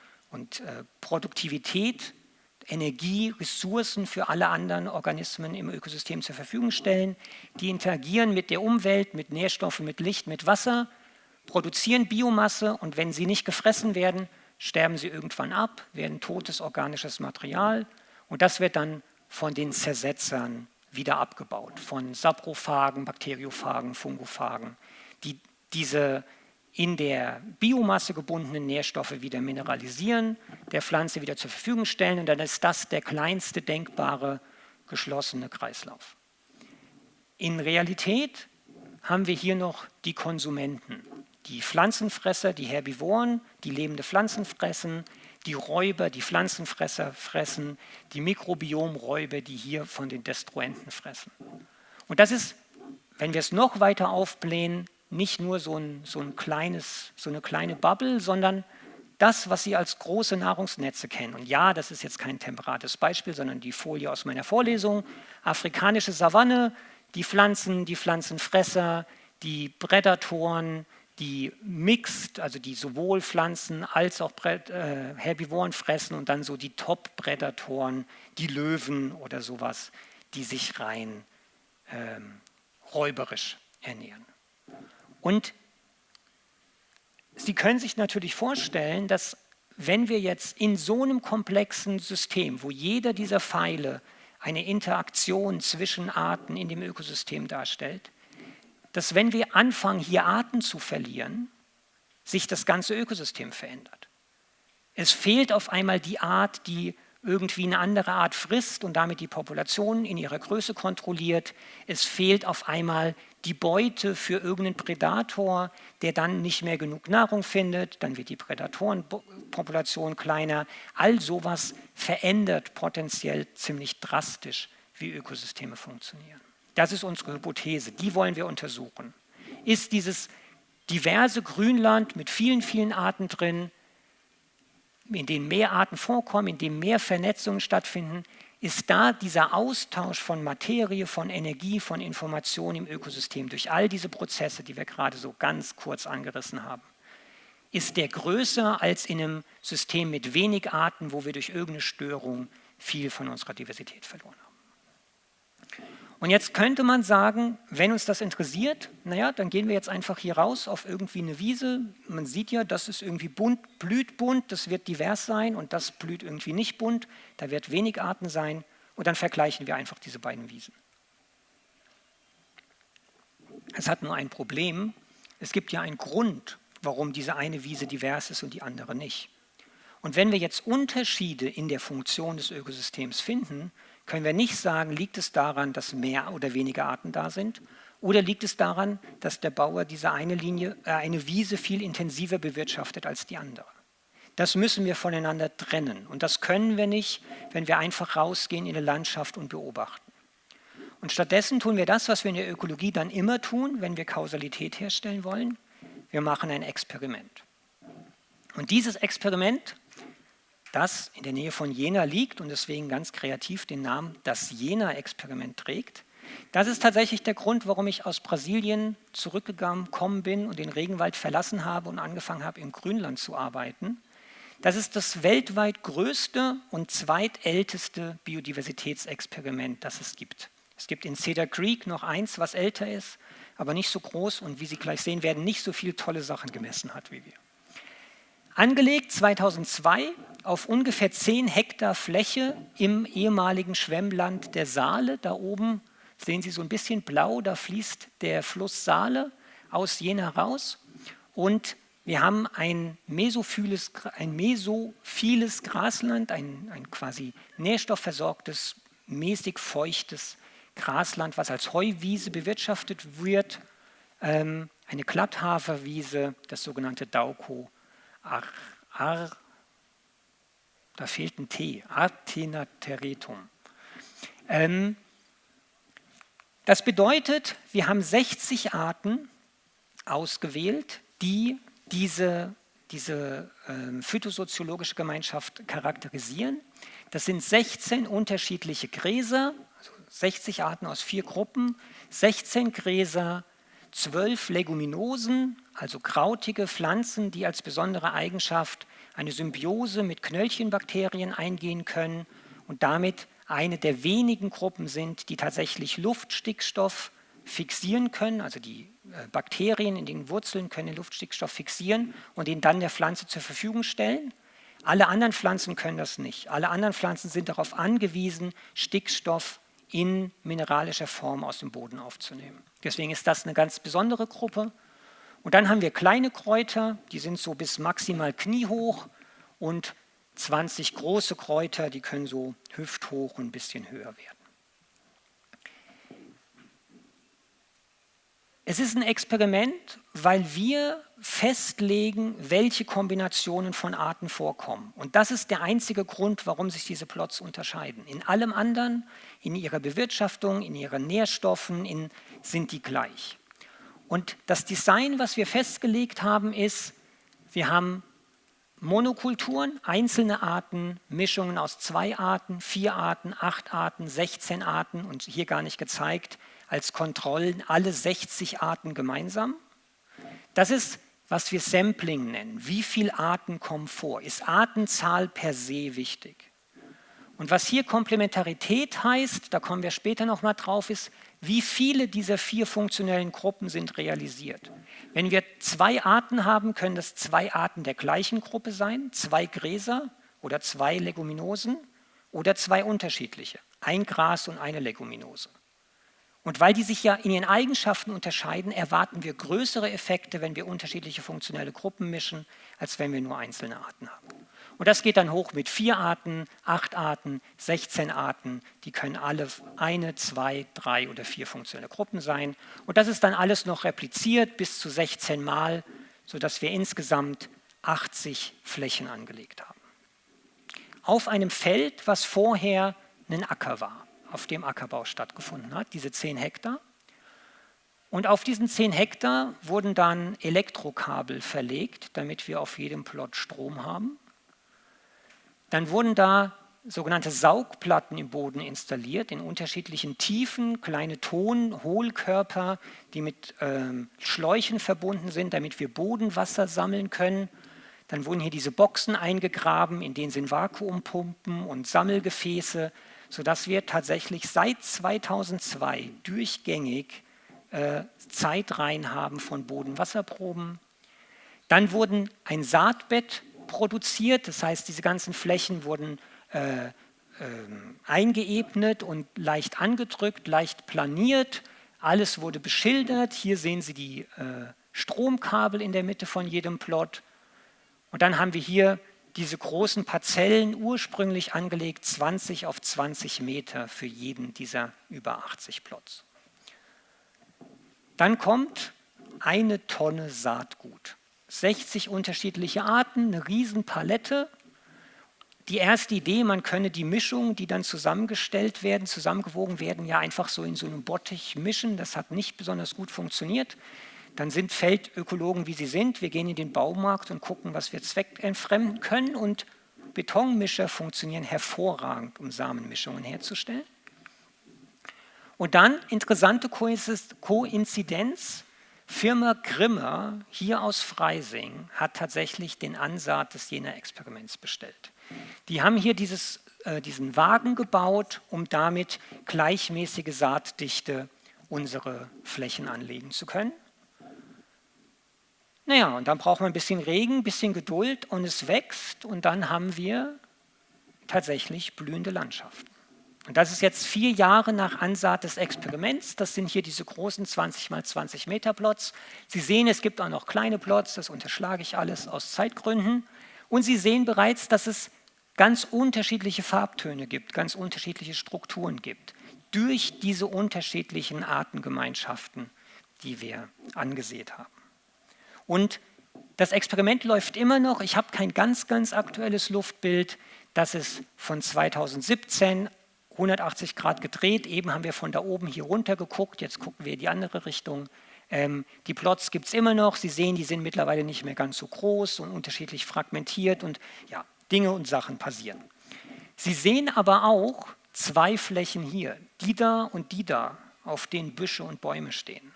Speaker 2: Produktivität, Energie, Ressourcen für alle anderen Organismen im Ökosystem zur Verfügung stellen, die interagieren mit der Umwelt, mit Nährstoffen, mit Licht, mit Wasser, produzieren Biomasse und wenn sie nicht gefressen werden, sterben sie irgendwann ab, werden totes organisches Material und das wird dann von den Zersetzern wieder abgebaut, von Saprophagen, Bakteriophagen, Fungophagen, die diese in der Biomasse gebundenen Nährstoffe wieder mineralisieren, der Pflanze wieder zur Verfügung stellen und dann ist das der kleinste denkbare geschlossene Kreislauf. In Realität haben wir hier noch die Konsumenten, die Pflanzenfresser, die Herbivoren, die lebende Pflanzen fressen, die Räuber, die Pflanzenfresser fressen, die Mikrobiomräuber, die hier von den Destruenten fressen. Und das ist, wenn wir es noch weiter aufblähen, nicht nur so eine kleine Bubble, sondern das, was Sie als große Nahrungsnetze kennen. Und ja, das ist jetzt kein temperates Beispiel, sondern die Folie aus meiner Vorlesung. Afrikanische Savanne, die Pflanzen, die Pflanzenfresser, die Prädatoren, die Mixed, also die sowohl Pflanzen als auch Herbivoren fressen und dann so die Top-Prädatoren, die Löwen oder sowas, die sich rein räuberisch ernähren. Und Sie können sich natürlich vorstellen, dass wenn wir jetzt in so einem komplexen System, wo jeder dieser Pfeile eine Interaktion zwischen Arten in dem Ökosystem darstellt, dass wenn wir anfangen, hier Arten zu verlieren, sich das ganze Ökosystem verändert. Es fehlt auf einmal die Art, die irgendwie eine andere Art frisst und damit die Population in ihrer Größe kontrolliert. Es fehlt auf einmal die Beute für irgendeinen Prädator, der dann nicht mehr genug Nahrung findet, dann wird die Prädatorenpopulation kleiner. All sowas verändert potenziell ziemlich drastisch, wie Ökosysteme funktionieren. Das ist unsere Hypothese, die wollen wir untersuchen. Ist dieses diverse Grünland mit vielen, vielen Arten drin, in denen mehr Arten vorkommen, in denen mehr Vernetzungen stattfinden, ist da dieser Austausch von Materie, von Energie, von Information im Ökosystem durch all diese Prozesse, die wir gerade so ganz kurz angerissen haben, ist der größer als in einem System mit wenig Arten, wo wir durch irgendeine Störung viel von unserer Diversität verloren haben. Und jetzt könnte man sagen, wenn uns das interessiert, naja, dann gehen wir jetzt einfach hier raus auf irgendwie eine Wiese. Man sieht ja, das ist irgendwie bunt, blüht bunt, das wird divers sein und das blüht irgendwie nicht bunt, da wird wenig Arten sein und dann vergleichen wir einfach diese beiden Wiesen. Es hat nur ein Problem, es gibt ja einen Grund, warum diese eine Wiese divers ist und die andere nicht. Und wenn wir jetzt Unterschiede in der Funktion des Ökosystems finden, können wir nicht sagen, liegt es daran, dass mehr oder weniger Arten da sind, oder liegt es daran, dass der Bauer diese eine Wiese viel intensiver bewirtschaftet als die andere. Das müssen wir voneinander trennen und das können wir nicht, wenn wir einfach rausgehen in die Landschaft und beobachten. Und stattdessen tun wir das, was wir in der Ökologie dann immer tun, wenn wir Kausalität herstellen wollen. Wir machen ein Experiment. Und dieses Experiment, das in der Nähe von Jena liegt und deswegen ganz kreativ den Namen das Jena-Experiment trägt. Das ist tatsächlich der Grund, warum ich aus Brasilien zurückgekommen bin und den Regenwald verlassen habe und angefangen habe, im Grünland zu arbeiten. Das ist das weltweit größte und zweitälteste Biodiversitätsexperiment, das es gibt. Es gibt in Cedar Creek noch eins, was älter ist, aber nicht so groß und wie Sie gleich sehen werden, nicht so viele tolle Sachen gemessen hat wie wir. Angelegt 2002 auf ungefähr 10 Hektar Fläche im ehemaligen Schwemmland der Saale. Da oben sehen Sie so ein bisschen blau, da fließt der Fluss Saale aus Jena raus. Und wir haben ein mesophiles Grasland, ein quasi nährstoffversorgtes, mäßig feuchtes Grasland, was als Heuwiese bewirtschaftet wird. Eine Glatthaferwiese, das sogenannte Dauco. Da fehlt ein T, Artenateretum. Das bedeutet, wir haben 60 Arten ausgewählt, die diese phytosoziologische Gemeinschaft charakterisieren. Das sind 16 unterschiedliche Gräser, also 60 Arten aus 4 Gruppen, 16 Gräser, 12 Leguminosen, also krautige Pflanzen, die als besondere Eigenschaft eine Symbiose mit Knöllchenbakterien eingehen können und damit eine der wenigen Gruppen sind, die tatsächlich Luftstickstoff fixieren können. Also die Bakterien in den Wurzeln können den Luftstickstoff fixieren und ihn dann der Pflanze zur Verfügung stellen. Alle anderen Pflanzen können das nicht. Alle anderen Pflanzen sind darauf angewiesen, Stickstoff in mineralischer Form aus dem Boden aufzunehmen. Deswegen ist das eine ganz besondere Gruppe. Und dann haben wir kleine Kräuter, die sind so bis maximal kniehoch und 20 große Kräuter, die können so hüfthoch und ein bisschen höher werden. Es ist ein Experiment, weil wir festlegen, welche Kombinationen von Arten vorkommen. Und das ist der einzige Grund, warum sich diese Plots unterscheiden. In allem anderen, in ihrer Bewirtschaftung, in ihren Nährstoffen, sind die gleich. Und das Design, was wir festgelegt haben, ist, wir haben Monokulturen, einzelne Arten, Mischungen aus 2 Arten, 4 Arten, 8 Arten, 16 Arten und hier gar nicht gezeigt, als Kontrollen alle 60 Arten gemeinsam. Das ist, was wir Sampling nennen. Wie viele Arten kommen vor? Ist Artenzahl per se wichtig? Und was hier Komplementarität heißt, da kommen wir später nochmal drauf, ist, wie viele dieser 4 funktionellen Gruppen sind realisiert. Wenn wir 2 Arten haben, können das 2 Arten der gleichen Gruppe sein, 2 Gräser oder 2 Leguminosen oder 2 unterschiedliche, ein Gras und eine Leguminose. Und weil die sich ja in ihren Eigenschaften unterscheiden, erwarten wir größere Effekte, wenn wir unterschiedliche funktionelle Gruppen mischen, als wenn wir nur einzelne Arten haben. Und das geht dann hoch mit 4 Arten, 8 Arten, 16 Arten. Die können alle 1, 2, 3 oder 4 funktionelle Gruppen sein. Und das ist dann alles noch repliziert bis zu 16 Mal, sodass wir insgesamt 80 Flächen angelegt haben. Auf einem Feld, was vorher ein Acker war, auf dem Ackerbau stattgefunden hat, diese 10 Hektar. Und auf diesen 10 Hektar wurden dann Elektrokabel verlegt, damit wir auf jedem Plot Strom haben. Dann wurden da sogenannte Saugplatten im Boden installiert, in unterschiedlichen Tiefen, kleine Hohlkörper, die mit Schläuchen verbunden sind, damit wir Bodenwasser sammeln können. Dann wurden hier diese Boxen eingegraben, in denen sind Vakuumpumpen und Sammelgefäße, sodass wir tatsächlich seit 2002 durchgängig Zeitreihen haben von Bodenwasserproben. Dann wurden ein Saatbett produziert, das heißt, diese ganzen Flächen wurden eingeebnet und leicht angedrückt, leicht planiert. Alles wurde beschildert. Hier sehen Sie die Stromkabel in der Mitte von jedem Plot. Und dann haben wir hier diese großen Parzellen, ursprünglich angelegt, 20 auf 20 Meter für jeden dieser über 80 Plots. Dann kommt eine Tonne Saatgut. 60 unterschiedliche Arten, eine Riesenpalette. Die erste Idee, man könne die Mischung, die dann zusammengestellt werden, zusammengewogen werden, ja einfach so in so einem Bottich mischen. Das hat nicht besonders gut funktioniert. Dann sind Feldökologen, wie sie sind. Wir gehen in den Baumarkt und gucken, was wir zweckentfremden können. Und Betonmischer funktionieren hervorragend, um Samenmischungen herzustellen. Und dann, interessante Koinzidenz, Firma Grimmer hier aus Freising hat tatsächlich den Ansaat des Jena-Experiments bestellt. Die haben hier diesen Wagen gebaut, um damit gleichmäßige Saatdichte unsere Flächen anlegen zu können. Naja, und dann braucht man ein bisschen Regen, ein bisschen Geduld und es wächst und dann haben wir tatsächlich blühende Landschaften. Und das ist jetzt 4 Jahre nach Ansaat des Experiments. Das sind hier diese großen 20 mal 20 Meter Plots. Sie sehen, es gibt auch noch kleine Plots, das unterschlage ich alles aus Zeitgründen. Und Sie sehen bereits, dass es ganz unterschiedliche Farbtöne gibt, ganz unterschiedliche Strukturen gibt, durch diese unterschiedlichen Artengemeinschaften, die wir angesät haben. Und das Experiment läuft immer noch. Ich habe kein ganz aktuelles Luftbild. Das ist von 2017, 180 Grad gedreht. Eben haben wir von da oben hier runter geguckt. Jetzt gucken wir in die andere Richtung. Die Plots gibt es immer noch. Sie sehen, die sind mittlerweile nicht mehr ganz so groß und unterschiedlich fragmentiert. Und ja, Dinge und Sachen passieren. Sie sehen aber auch 2 Flächen hier, die da, auf denen Büsche und Bäume stehen.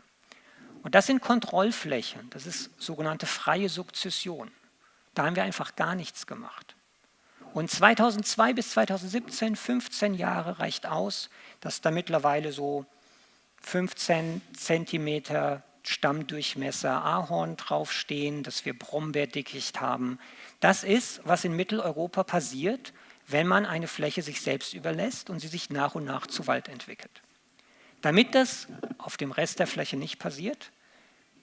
Speaker 2: Und das sind Kontrollflächen, das ist sogenannte freie Sukzession. Da haben wir einfach gar nichts gemacht. Und 2002 bis 2017, 15 Jahre reicht aus, dass da mittlerweile so 15 Zentimeter Stammdurchmesser Ahorn draufstehen, dass wir Brombeerdickicht haben. Das ist, was in Mitteleuropa passiert, wenn man eine Fläche sich selbst überlässt und sie sich nach und nach zu Wald entwickelt. Damit das auf dem Rest der Fläche nicht passiert,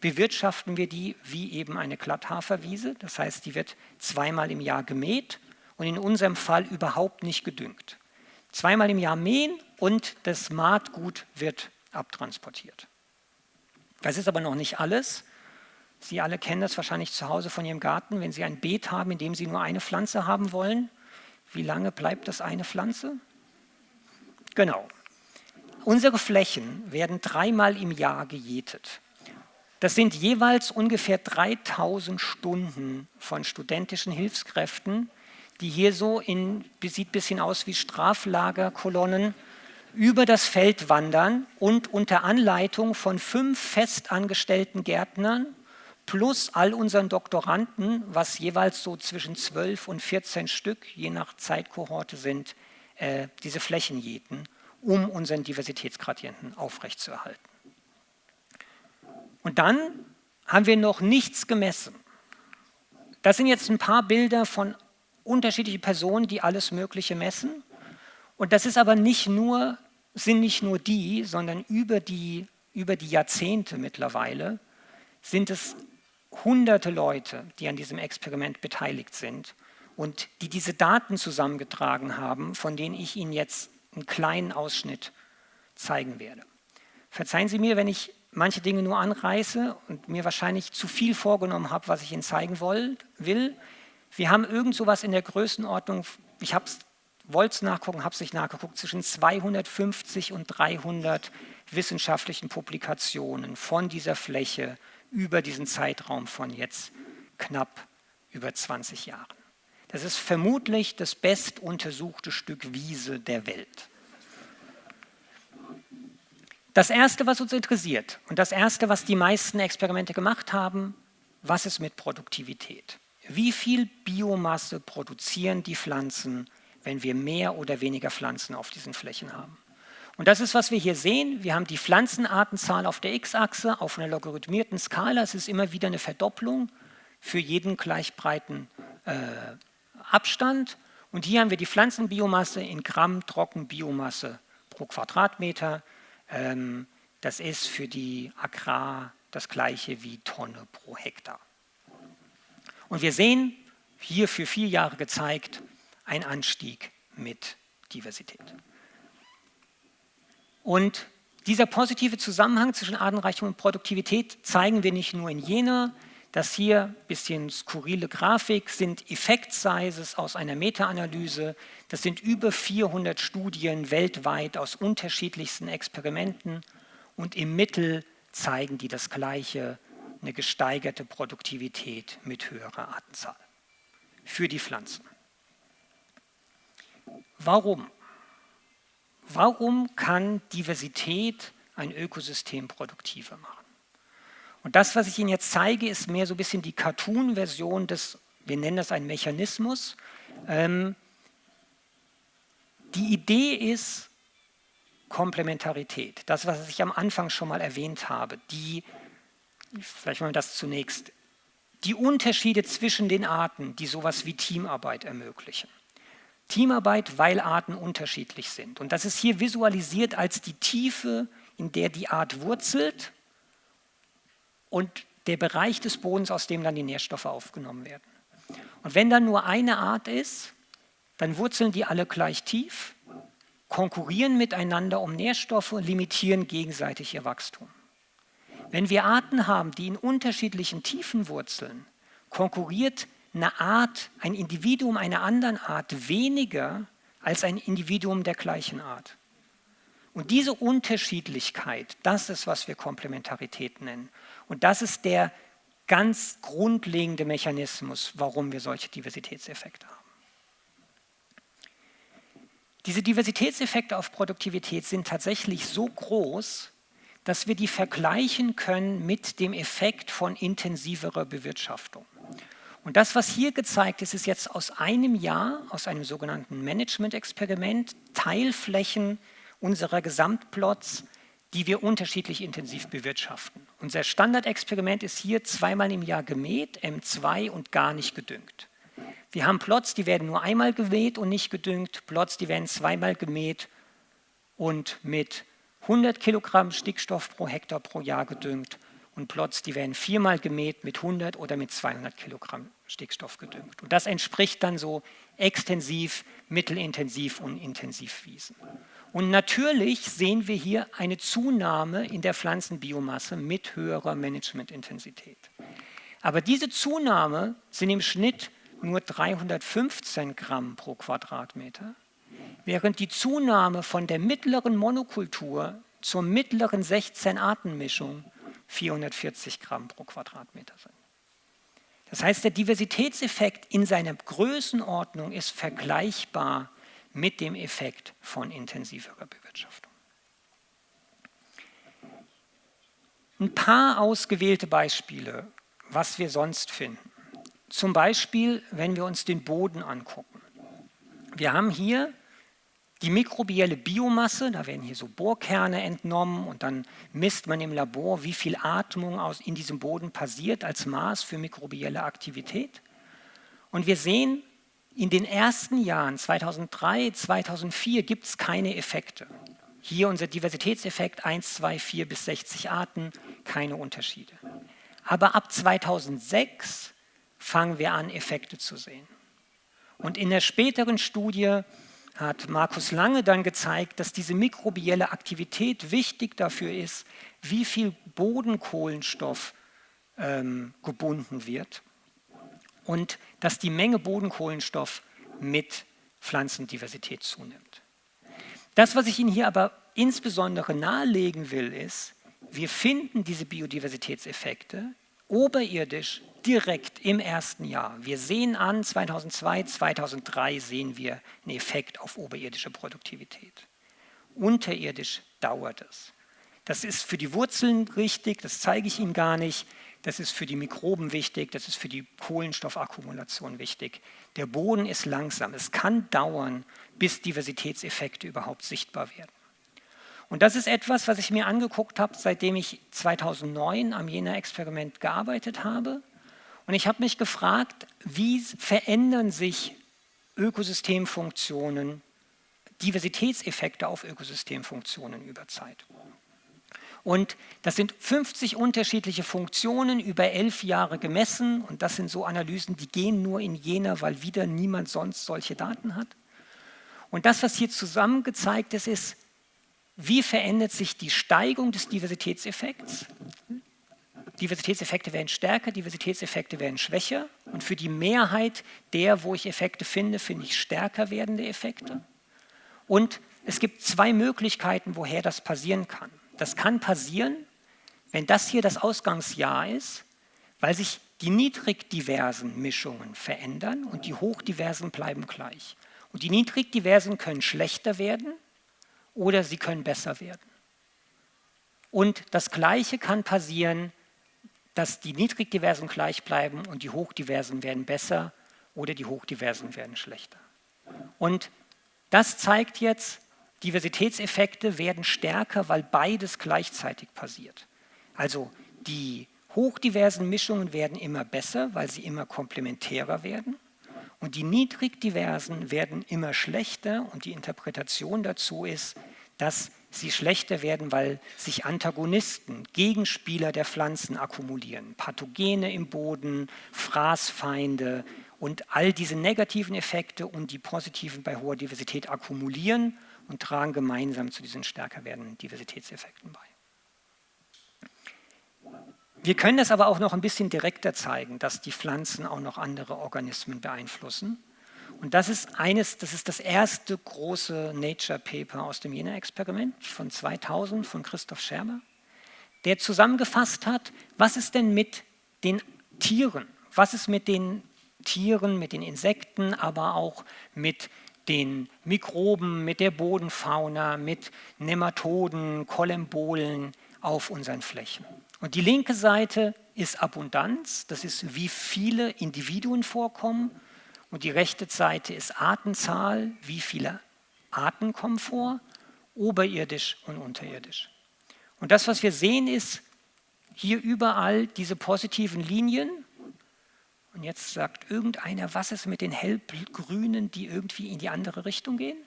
Speaker 2: bewirtschaften wir die wie eben eine Glatthaferwiese. Das heißt, die wird 2-mal im Jahr gemäht und in unserem Fall überhaupt nicht gedüngt. 2-mal im Jahr mähen und das Maatgut wird abtransportiert. Das ist aber noch nicht alles. Sie alle kennen das wahrscheinlich zu Hause von Ihrem Garten, wenn Sie ein Beet haben, in dem Sie nur eine Pflanze haben wollen. Wie lange bleibt das eine Pflanze? Genau. Unsere Flächen werden 3-mal im Jahr gejätet. Das sind jeweils ungefähr 3000 Stunden von studentischen Hilfskräften, die hier so sieht ein bisschen aus wie Straflagerkolonnen, über das Feld wandern und unter Anleitung von 5 festangestellten Gärtnern plus all unseren Doktoranden, was jeweils so zwischen 12 und 14 Stück, je nach Zeitkohorte sind, diese Flächen jäten, um unseren Diversitätsgradienten aufrechtzuerhalten. Und dann haben wir noch nichts gemessen. Das sind jetzt ein paar Bilder von unterschiedlichen Personen, die alles Mögliche messen. Und das ist aber sind nicht nur die, sondern über die Jahrzehnte mittlerweile sind es hunderte Leute, die an diesem Experiment beteiligt sind und die diese Daten zusammengetragen haben, von denen ich Ihnen jetzt einen kleinen Ausschnitt zeigen werde. Verzeihen Sie mir, wenn ich manche Dinge nur anreiße und mir wahrscheinlich zu viel vorgenommen habe, was ich Ihnen zeigen will. Wir haben irgend sowas in der Größenordnung, ich wollte es nachgucken, habe es nicht nachgeguckt, zwischen 250 und 300 wissenschaftlichen Publikationen von dieser Fläche über diesen Zeitraum von jetzt knapp über 20 Jahren. Das ist vermutlich das bestuntersuchte Stück Wiese der Welt. Das Erste, was uns interessiert und das Erste, was die meisten Experimente gemacht haben, was ist mit Produktivität? Wie viel Biomasse produzieren die Pflanzen, wenn wir mehr oder weniger Pflanzen auf diesen Flächen haben. Und das ist, was wir hier sehen. Wir haben die Pflanzenartenzahl auf der X-Achse auf einer logarithmierten Skala. Es ist immer wieder eine Verdopplung für jeden gleich breiten Abstand. Und hier haben wir die Pflanzenbiomasse in Gramm Trockenbiomasse pro Quadratmeter. Das ist für die Agrar das gleiche wie Tonne pro Hektar. Und wir sehen, hier für 4 Jahre gezeigt, ein Anstieg mit Diversität. Und dieser positive Zusammenhang zwischen Artenreichtum und Produktivität zeigen wir nicht nur in Jena. Das hier ein bisschen skurrile Grafik sind Effect Sizes aus einer Meta-Analyse. Das sind über 400 Studien weltweit aus unterschiedlichsten Experimenten. Und im Mittel zeigen die das Gleiche, eine gesteigerte Produktivität mit höherer Artenzahl für die Pflanzen. Warum? Warum kann Diversität ein Ökosystem produktiver machen? Und das, was ich Ihnen jetzt zeige, ist mehr so ein bisschen die Cartoon-Version des, wir nennen das einen Mechanismus. Die Idee ist Komplementarität. Das, was ich am Anfang schon mal erwähnt habe. Vielleicht mal das zunächst. Die Unterschiede zwischen den Arten, die sowas wie Teamarbeit ermöglichen. Teamarbeit, weil Arten unterschiedlich sind. Und das ist hier visualisiert als die Tiefe, in der die Art wurzelt und der Bereich des Bodens, aus dem dann die Nährstoffe aufgenommen werden. Und wenn dann nur eine Art ist, dann wurzeln die alle gleich tief, konkurrieren miteinander um Nährstoffe und limitieren gegenseitig ihr Wachstum. Wenn wir Arten haben, die in unterschiedlichen Tiefen wurzeln, konkurriert eine Art, ein Individuum einer anderen Art weniger als ein Individuum der gleichen Art. Und diese Unterschiedlichkeit, das ist, was wir Komplementarität nennen. Und das ist der ganz grundlegende Mechanismus, warum wir solche Diversitätseffekte haben. Diese Diversitätseffekte auf Produktivität sind tatsächlich so groß, dass wir die vergleichen können mit dem Effekt von intensiverer Bewirtschaftung. Und das, was hier gezeigt ist, ist jetzt aus einem Jahr, aus einem sogenannten Management-Experiment, Teilflächen unserer Gesamtplots, die wir unterschiedlich intensiv bewirtschaften. Unser Standardexperiment ist hier 2-mal im Jahr gemäht, M2 und gar nicht gedüngt. Wir haben Plots, die werden nur einmal gemäht und nicht gedüngt, Plots, die werden 2-mal gemäht und mit 100 Kilogramm Stickstoff pro Hektar pro Jahr gedüngt und Plots, die werden 4-mal gemäht mit 100 oder mit 200 Kilogramm Stickstoff gedüngt. Und das entspricht dann so extensiv, mittelintensiv und Intensivwiesen. Und natürlich sehen wir hier eine Zunahme in der Pflanzenbiomasse mit höherer Managementintensität. Aber diese Zunahme sind im Schnitt nur 315 Gramm pro Quadratmeter, während die Zunahme von der mittleren Monokultur zur mittleren 16-Arten-Mischung 440 Gramm pro Quadratmeter sind. Das heißt, der Diversitätseffekt in seiner Größenordnung ist vergleichbar mit dem Effekt von intensiverer Bewirtschaftung. Ein paar ausgewählte Beispiele, was wir sonst finden. Zum Beispiel, wenn wir uns den Boden angucken. Wir haben hier die mikrobielle Biomasse, da werden hier so Bohrkerne entnommen und dann misst man im Labor, wie viel Atmung in diesem Boden passiert als Maß für mikrobielle Aktivität. Und wir sehen, in den ersten Jahren, 2003, 2004, gibt es keine Effekte. Hier unser Diversitätseffekt 1, 2, 4 bis 60 Arten, keine Unterschiede. Aber ab 2006 fangen wir an, Effekte zu sehen. Und in der späteren Studie hat Markus Lange dann gezeigt, dass diese mikrobielle Aktivität wichtig dafür ist, wie viel Bodenkohlenstoff gebunden wird und dass die Menge Bodenkohlenstoff mit Pflanzendiversität zunimmt. Das, was ich Ihnen hier aber insbesondere nahelegen will, ist, wir finden diese Biodiversitätseffekte oberirdisch direkt im ersten Jahr. Wir sehen an, 2002, 2003 sehen wir einen Effekt auf oberirdische Produktivität. Unterirdisch dauert es. Das ist für die Wurzeln richtig, das zeige ich Ihnen gar nicht. das ist für die Mikroben wichtig, das ist für die Kohlenstoffakkumulation wichtig. Der Boden ist langsam. Es kann dauern, bis Diversitätseffekte überhaupt sichtbar werden. Und das ist etwas, was ich mir angeguckt habe, seitdem ich 2009 am Jena-Experiment gearbeitet habe. Und ich habe mich gefragt, wie verändern sich Ökosystemfunktionen, Diversitätseffekte auf Ökosystemfunktionen über Zeit. Und das sind 50 unterschiedliche Funktionen über 11 Jahre gemessen. Und das sind so Analysen, die gehen nur in Jena, weil wieder niemand sonst solche Daten hat. Und das, was hier zusammen gezeigt ist, ist, wie verändert sich die Steigung des Diversitätseffekts? Diversitätseffekte werden stärker, Diversitätseffekte werden schwächer. Und für die Mehrheit der, wo ich Effekte finde, finde ich stärker werdende Effekte. Und es gibt zwei Möglichkeiten, woher das passieren kann. Das kann passieren, wenn das hier das Ausgangsjahr ist, weil sich die niedrigdiversen Mischungen verändern und die hochdiversen bleiben gleich. Und die niedrigdiversen können schlechter werden oder sie können besser werden. Und das Gleiche kann passieren, dass die niedrigdiversen gleich bleiben und die hochdiversen werden besser oder die hochdiversen werden schlechter. Und das zeigt jetzt, Diversitätseffekte werden stärker, weil beides gleichzeitig passiert. Also die hochdiversen Mischungen werden immer besser, weil sie immer komplementärer werden. Und die niedrigdiversen werden immer schlechter. Und die Interpretation dazu ist, dass sie schlechter werden, weil sich Antagonisten, Gegenspieler der Pflanzen akkumulieren. Pathogene im Boden, Fraßfeinde und all diese negativen Effekte und die positiven bei hoher Diversität akkumulieren und tragen gemeinsam zu diesen stärker werdenden Diversitätseffekten bei. Wir können das aber auch noch ein bisschen direkter zeigen, dass die Pflanzen auch noch andere Organismen beeinflussen. Und das ist das erste große Nature-Paper aus dem Jena-Experiment von 2000 von Christoph Schermer, der zusammengefasst hat, was ist denn mit den Tieren, was ist mit den Tieren, mit den Insekten, aber auch mit den Mikroben, mit der Bodenfauna, mit Nematoden, Kolembolen auf unseren Flächen. Und die linke Seite ist Abundanz, das ist, wie viele Individuen vorkommen. Und die rechte Seite ist Artenzahl, wie viele Arten kommen vor, oberirdisch und unterirdisch. Und das, was wir sehen, ist hier überall diese positiven Linien. Und jetzt sagt irgendeiner, was ist mit den hellgrünen, die irgendwie in die andere Richtung gehen?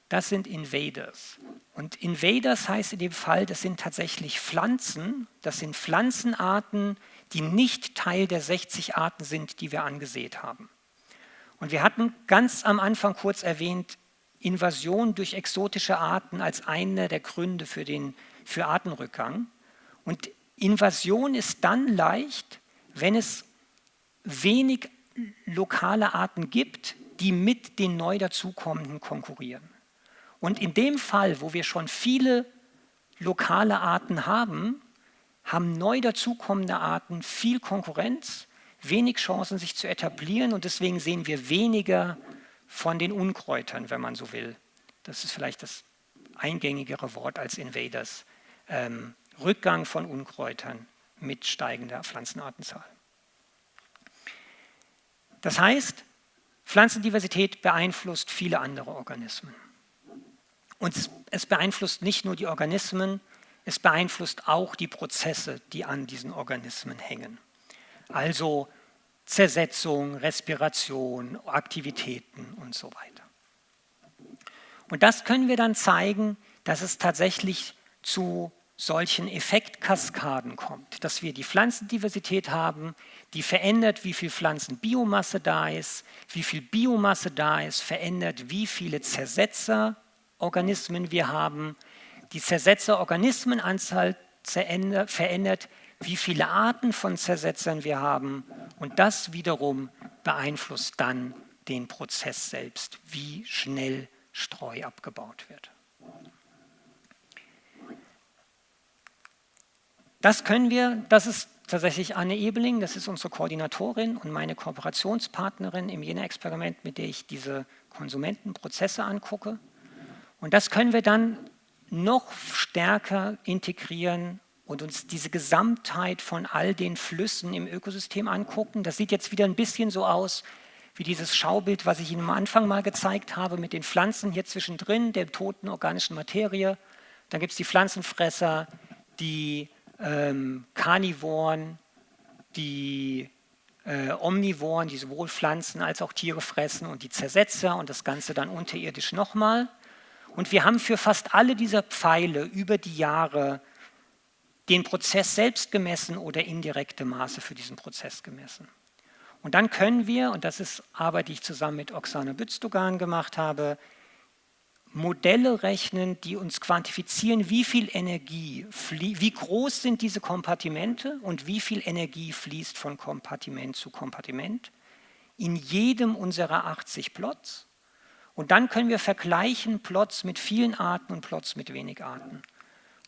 Speaker 2: Das sind Invaders. Und Invaders heißt in dem Fall, das sind tatsächlich Pflanzen, das sind Pflanzenarten, die nicht Teil der 60 Arten sind, die wir angesehen haben. Und wir hatten ganz am Anfang kurz erwähnt, Invasion durch exotische Arten als einer der Gründe für Artenrückgang. Und Invasion ist dann leicht, wenn es wenig lokale Arten gibt, die mit den neu dazukommenden konkurrieren. Und in dem Fall, wo wir schon viele lokale Arten haben, haben neu dazukommende Arten viel Konkurrenz, wenig Chancen, sich zu etablieren und deswegen sehen wir weniger von den Unkräutern, wenn man so will. Das ist vielleicht das eingängigere Wort als Invaders. Rückgang von Unkräutern mit steigender Pflanzenartenzahl. Das heißt, Pflanzendiversität beeinflusst viele andere Organismen. Und es beeinflusst nicht nur die Organismen, es beeinflusst auch die Prozesse, die an diesen Organismen hängen. Also Zersetzung, Respiration, Aktivitäten und so weiter. Und das können wir dann zeigen, dass es tatsächlich zu solchen Effektkaskaden kommt, dass wir die Pflanzendiversität haben, die verändert, wie viel Pflanzenbiomasse da ist, wie viel Biomasse da ist, verändert, wie viele Zersetzerorganismen wir haben, die Zersetzerorganismenanzahl verändert, wie viele Arten von Zersetzern wir haben und das wiederum beeinflusst dann den Prozess selbst, wie schnell Streu abgebaut wird. Das ist tatsächlich Anne Ebeling, das ist unsere Koordinatorin und meine Kooperationspartnerin im Jena-Experiment, mit der ich diese Konsumentenprozesse angucke. Und das können wir dann noch stärker integrieren und uns diese Gesamtheit von all den Flüssen im Ökosystem angucken. Das sieht jetzt wieder ein bisschen so aus wie dieses Schaubild, was ich Ihnen am Anfang mal gezeigt habe, mit den Pflanzen hier zwischendrin, der toten organischen Materie. Dann gibt es die Pflanzenfresser, die Karnivoren, die Omnivoren, die sowohl Pflanzen als auch Tiere fressen, und die Zersetzer und das Ganze dann unterirdisch nochmal. Und wir haben für fast alle dieser Pfeile über die Jahre den Prozess selbst gemessen oder indirekte Maße für diesen Prozess gemessen. Und dann können wir, und das ist Arbeit, die ich zusammen mit Oksana Bützdogan gemacht habe, Modelle rechnen, die uns quantifizieren, wie viel Energie, wie groß sind diese Kompartimente und wie viel Energie fließt von Kompartiment zu Kompartiment in jedem unserer 80 Plots. Und dann können wir vergleichen Plots mit vielen Arten und Plots mit wenig Arten.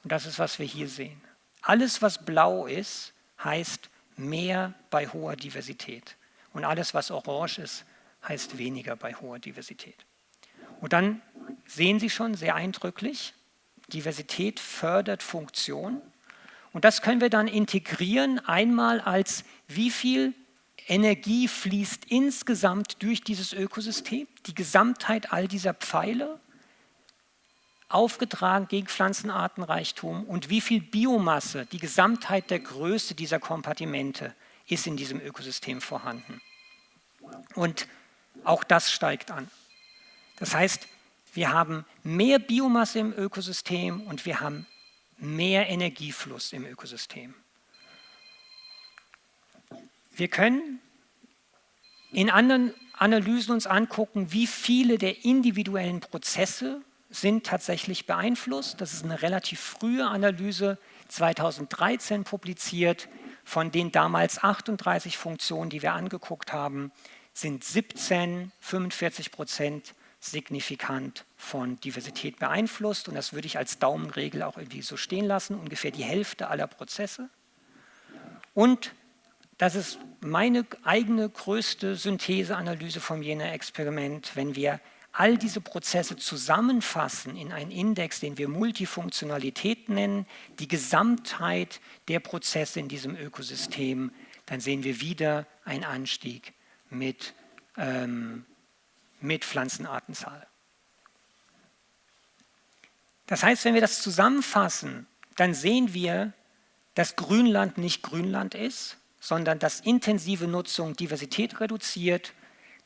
Speaker 2: Und das ist, was wir hier sehen. Alles, was blau ist, heißt mehr bei hoher Diversität. Und alles, was orange ist, heißt weniger bei hoher Diversität. Und dann sehen Sie schon sehr eindrücklich, Diversität fördert Funktion. Und das können wir dann integrieren, einmal als wie viel Energie fließt insgesamt durch dieses Ökosystem, die Gesamtheit all dieser Pfeile, aufgetragen gegen Pflanzenartenreichtum, und wie viel Biomasse, die Gesamtheit der Größe dieser Kompartimente ist in diesem Ökosystem vorhanden. Und auch das steigt an. Das heißt, wir haben mehr Biomasse im Ökosystem und wir haben mehr Energiefluss im Ökosystem. Wir können in anderen Analysen uns angucken, wie viele der individuellen Prozesse sind tatsächlich beeinflusst. Das ist eine relativ frühe Analyse, 2013 publiziert. Von den damals 38 Funktionen, die wir angeguckt haben, sind 17, 45% signifikant von Diversität beeinflusst. Und das würde ich als Daumenregel auch irgendwie so stehen lassen, ungefähr die Hälfte aller Prozesse. Und das ist meine eigene größte Syntheseanalyse vom Jena-Experiment, wenn wir all diese Prozesse zusammenfassen in einen Index, den wir Multifunktionalität nennen, die Gesamtheit der Prozesse in diesem Ökosystem, dann sehen wir wieder einen Anstieg mit Pflanzenartenzahl. Das heißt, wenn wir das zusammenfassen, dann sehen wir, dass Grünland nicht Grünland ist, sondern dass intensive Nutzung Diversität reduziert,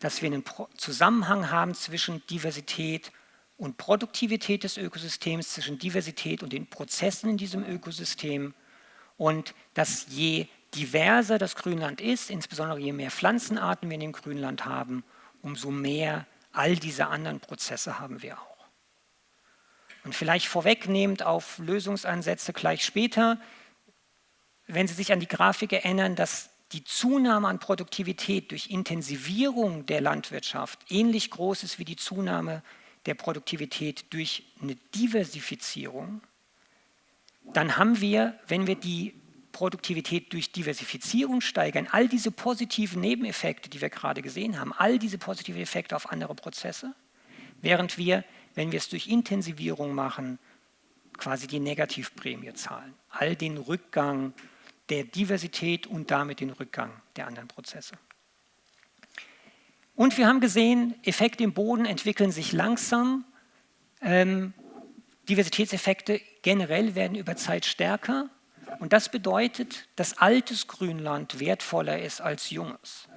Speaker 2: dass wir einen Zusammenhang haben zwischen Diversität und Produktivität des Ökosystems, zwischen Diversität und den Prozessen in diesem Ökosystem, und dass je diverser das Grünland ist, insbesondere je mehr Pflanzenarten wir in dem Grünland haben, umso mehr all diese anderen Prozesse haben wir auch. Und vielleicht vorwegnehmend auf Lösungsansätze gleich später, wenn Sie sich an die Grafik erinnern, dass die Zunahme an Produktivität durch Intensivierung der Landwirtschaft ähnlich groß ist wie die Zunahme der Produktivität durch eine Diversifizierung, dann haben wir, wenn wir die Produktivität durch Diversifizierung steigern, all diese positiven Nebeneffekte, die wir gerade gesehen haben, all diese positiven Effekte auf andere Prozesse, während wir, wenn wir es durch Intensivierung machen, quasi die Negativprämie zahlen. All den Rückgang der Diversität und damit den Rückgang der anderen Prozesse. Und wir haben gesehen, Effekte im Boden entwickeln sich langsam. Diversitätseffekte generell werden über Zeit stärker. Und das bedeutet, dass altes Grünland wertvoller ist als junges.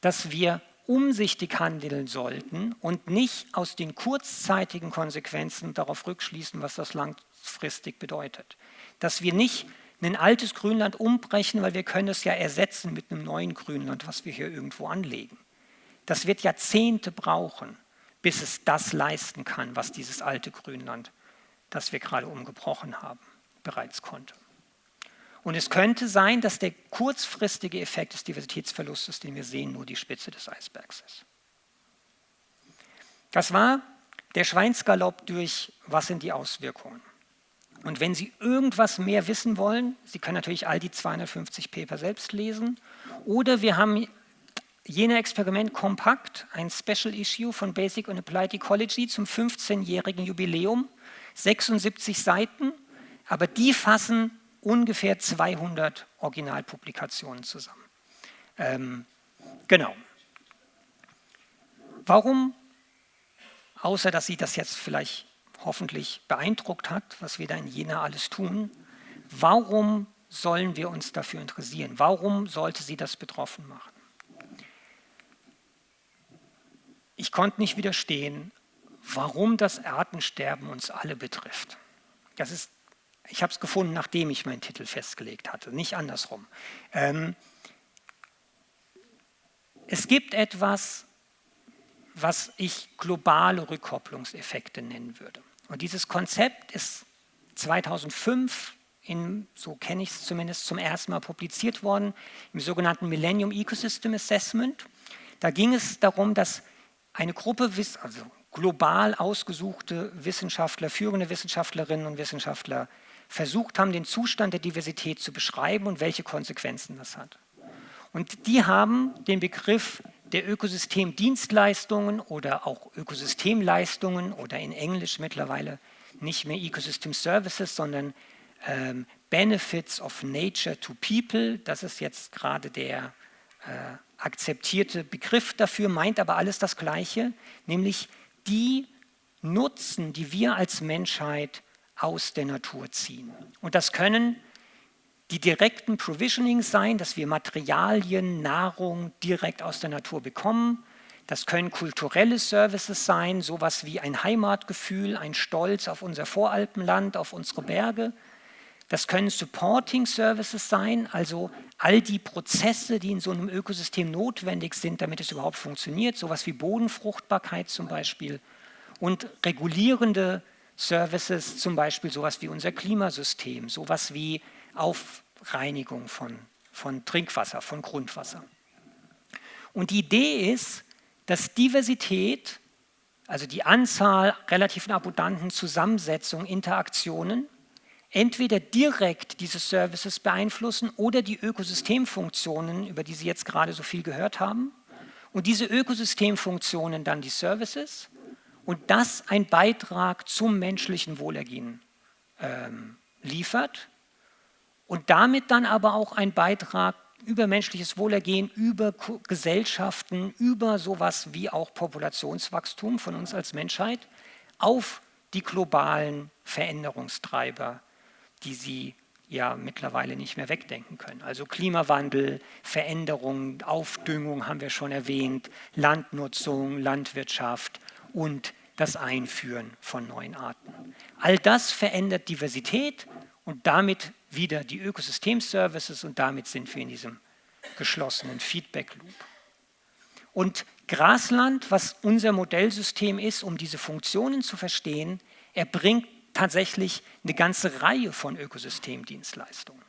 Speaker 2: Dass wir umsichtig handeln sollten und nicht aus den kurzzeitigen Konsequenzen darauf rückschließen, was das langfristig bedeutet. Dass wir nicht ein altes Grünland umbrechen, weil wir können es ja ersetzen mit einem neuen Grünland, was wir hier irgendwo anlegen. Das wird Jahrzehnte brauchen, bis es das leisten kann, was dieses alte Grünland, das wir gerade umgebrochen haben, bereits konnte. Und es könnte sein, dass der kurzfristige Effekt des Diversitätsverlustes, den wir sehen, nur die Spitze des Eisbergs ist. Das war der Schweinsgalopp durch, was sind die Auswirkungen. Und wenn Sie irgendwas mehr wissen wollen, Sie können natürlich all die 250 Paper selbst lesen, oder wir haben Jena-Experiment kompakt, ein Special Issue von Basic and Applied Ecology zum 15-jährigen Jubiläum, 76 Seiten, aber die fassen ungefähr 200 Originalpublikationen zusammen. Genau. Warum, außer dass Sie das jetzt vielleicht hoffentlich beeindruckt hat, was wir da in Jena alles tun, warum sollen wir uns dafür interessieren? Warum sollte Sie das betroffen machen? Ich konnte nicht widerstehen, warum das Artensterben uns alle betrifft. Ich habe es gefunden, nachdem ich meinen Titel festgelegt hatte, nicht andersrum. Es gibt etwas, was ich globale Rückkopplungseffekte nennen würde. Und dieses Konzept ist 2005, so kenne ich es zumindest, zum ersten Mal publiziert worden, im sogenannten Millennium Ecosystem Assessment. Da ging es darum, dass eine Gruppe, also global ausgesuchte Wissenschaftler, führende Wissenschaftlerinnen und Wissenschaftler, versucht haben, den Zustand der Diversität zu beschreiben und welche Konsequenzen das hat. Und die haben den Begriff der Ökosystemdienstleistungen oder auch Ökosystemleistungen oder in Englisch mittlerweile nicht mehr Ecosystem Services, sondern Benefits of Nature to People, das ist jetzt gerade der akzeptierte Begriff dafür, meint aber alles das Gleiche, nämlich die Nutzen, die wir als Menschheit aus der Natur ziehen. Und das können die direkten Provisionings sein, dass wir Materialien, Nahrung direkt aus der Natur bekommen. Das können kulturelle Services sein, sowas wie ein Heimatgefühl, ein Stolz auf unser Voralpenland, auf unsere Berge. Das können Supporting Services sein, also all die Prozesse, die in so einem Ökosystem notwendig sind, damit es überhaupt funktioniert, sowas wie Bodenfruchtbarkeit zum Beispiel. Und regulierende Services, zum Beispiel sowas wie unser Klimasystem, sowas wie Aufreinigung von Trinkwasser, von Grundwasser. Und die Idee ist, dass Diversität, also die Anzahl relativ abundanten Zusammensetzungen, Interaktionen, entweder direkt diese Services beeinflussen oder die Ökosystemfunktionen, über die Sie jetzt gerade so viel gehört haben, und diese Ökosystemfunktionen dann die Services und das ein Beitrag zum menschlichen Wohlergehen liefert und damit dann aber auch ein Beitrag über menschliches Wohlergehen, über Gesellschaften, über sowas wie auch Populationswachstum von uns als Menschheit auf die globalen Veränderungstreiber, die Sie ja mittlerweile nicht mehr wegdenken können. Also Klimawandel, Veränderung, Aufdüngung haben wir schon erwähnt, Landnutzung, Landwirtschaft und das Einführen von neuen Arten. All das verändert Diversität und damit wieder die Ökosystemservices und damit sind wir in diesem geschlossenen Feedback-Loop. Und Grasland, was unser Modellsystem ist, um diese Funktionen zu verstehen, erbringt tatsächlich eine ganze Reihe von Ökosystemdienstleistungen.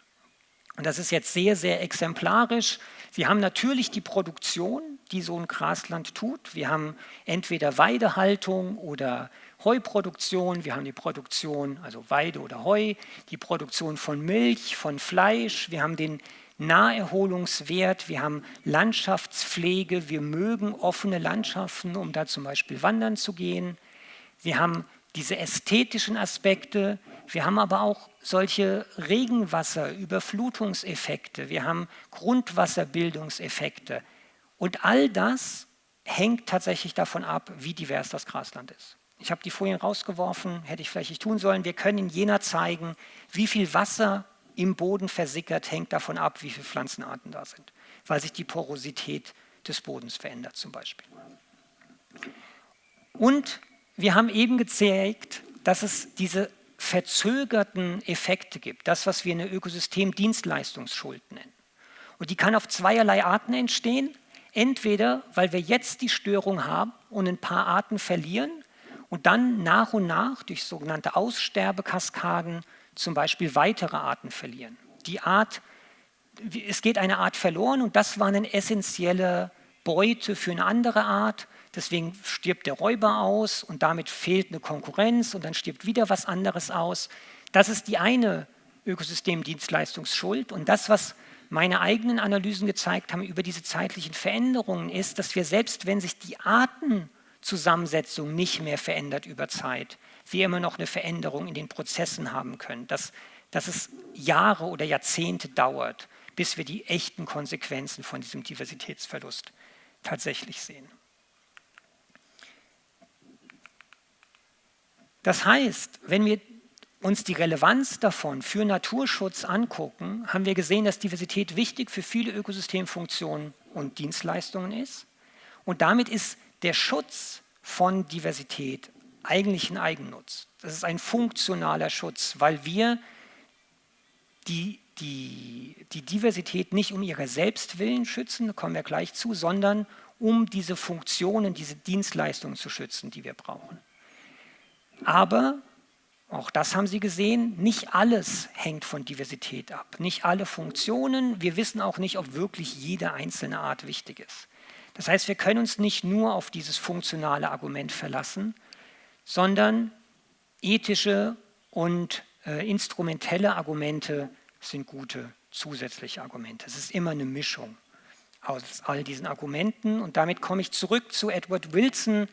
Speaker 2: Und das ist jetzt sehr, sehr exemplarisch. Sie haben natürlich die Produktion, die so ein Grasland tut. Wir haben entweder Weidehaltung oder Heuproduktion. Wir haben die Produktion, also Weide oder Heu, die Produktion von Milch, von Fleisch. Wir haben den Naherholungswert, wir haben Landschaftspflege. Wir mögen offene Landschaften, um da zum Beispiel wandern zu gehen. Wir haben diese ästhetischen Aspekte, wir haben aber auch solche Regenwasser-, Überflutungseffekte, wir haben Grundwasserbildungseffekte. Und all das hängt tatsächlich davon ab, wie divers das Grasland ist. Ich habe die Folien rausgeworfen, hätte ich vielleicht nicht tun sollen. Wir können in Jena zeigen, wie viel Wasser im Boden versickert, hängt davon ab, wie viele Pflanzenarten da sind, weil sich die Porosität des Bodens verändert zum Beispiel. Und wir haben eben gezeigt, dass es diese verzögerten Effekte gibt, das, was wir eine Ökosystemdienstleistungsschuld nennen. Und die kann auf zweierlei Arten entstehen. Entweder, weil wir jetzt die Störung haben und ein paar Arten verlieren und dann nach und nach durch sogenannte Aussterbekaskaden zum Beispiel weitere Arten verlieren. Es geht eine Art verloren und das war eine essentielle Beute für eine andere Art. Deswegen stirbt der Räuber aus und damit fehlt eine Konkurrenz und dann stirbt wieder was anderes aus. Das ist die eine Ökosystemdienstleistungsschuld. Und das, was meine eigenen Analysen gezeigt haben über diese zeitlichen Veränderungen, ist, dass wir selbst, wenn sich die Artenzusammensetzung nicht mehr verändert über Zeit, wir immer noch eine Veränderung in den Prozessen haben können. Dass dass es Jahre oder Jahrzehnte dauert, bis wir die echten Konsequenzen von diesem Diversitätsverlust tatsächlich sehen. Das heißt, wenn wir uns die Relevanz davon für Naturschutz angucken, haben wir gesehen, dass Diversität wichtig für viele Ökosystemfunktionen und Dienstleistungen ist. Und damit ist der Schutz von Diversität eigentlich ein Eigennutz. Das ist ein funktionaler Schutz, weil wir die Diversität nicht um ihrer selbst willen schützen, da kommen wir gleich zu, sondern um diese Funktionen, diese Dienstleistungen zu schützen, die wir brauchen. Aber, auch das haben Sie gesehen, nicht alles hängt von Diversität ab. Nicht alle Funktionen, wir wissen auch nicht, ob wirklich jede einzelne Art wichtig ist. Das heißt, wir können uns nicht nur auf dieses funktionale Argument verlassen, sondern ethische und instrumentelle Argumente sind gute zusätzliche Argumente. Es ist immer eine Mischung aus all diesen Argumenten. Und damit komme ich zurück zu Edward Wilson,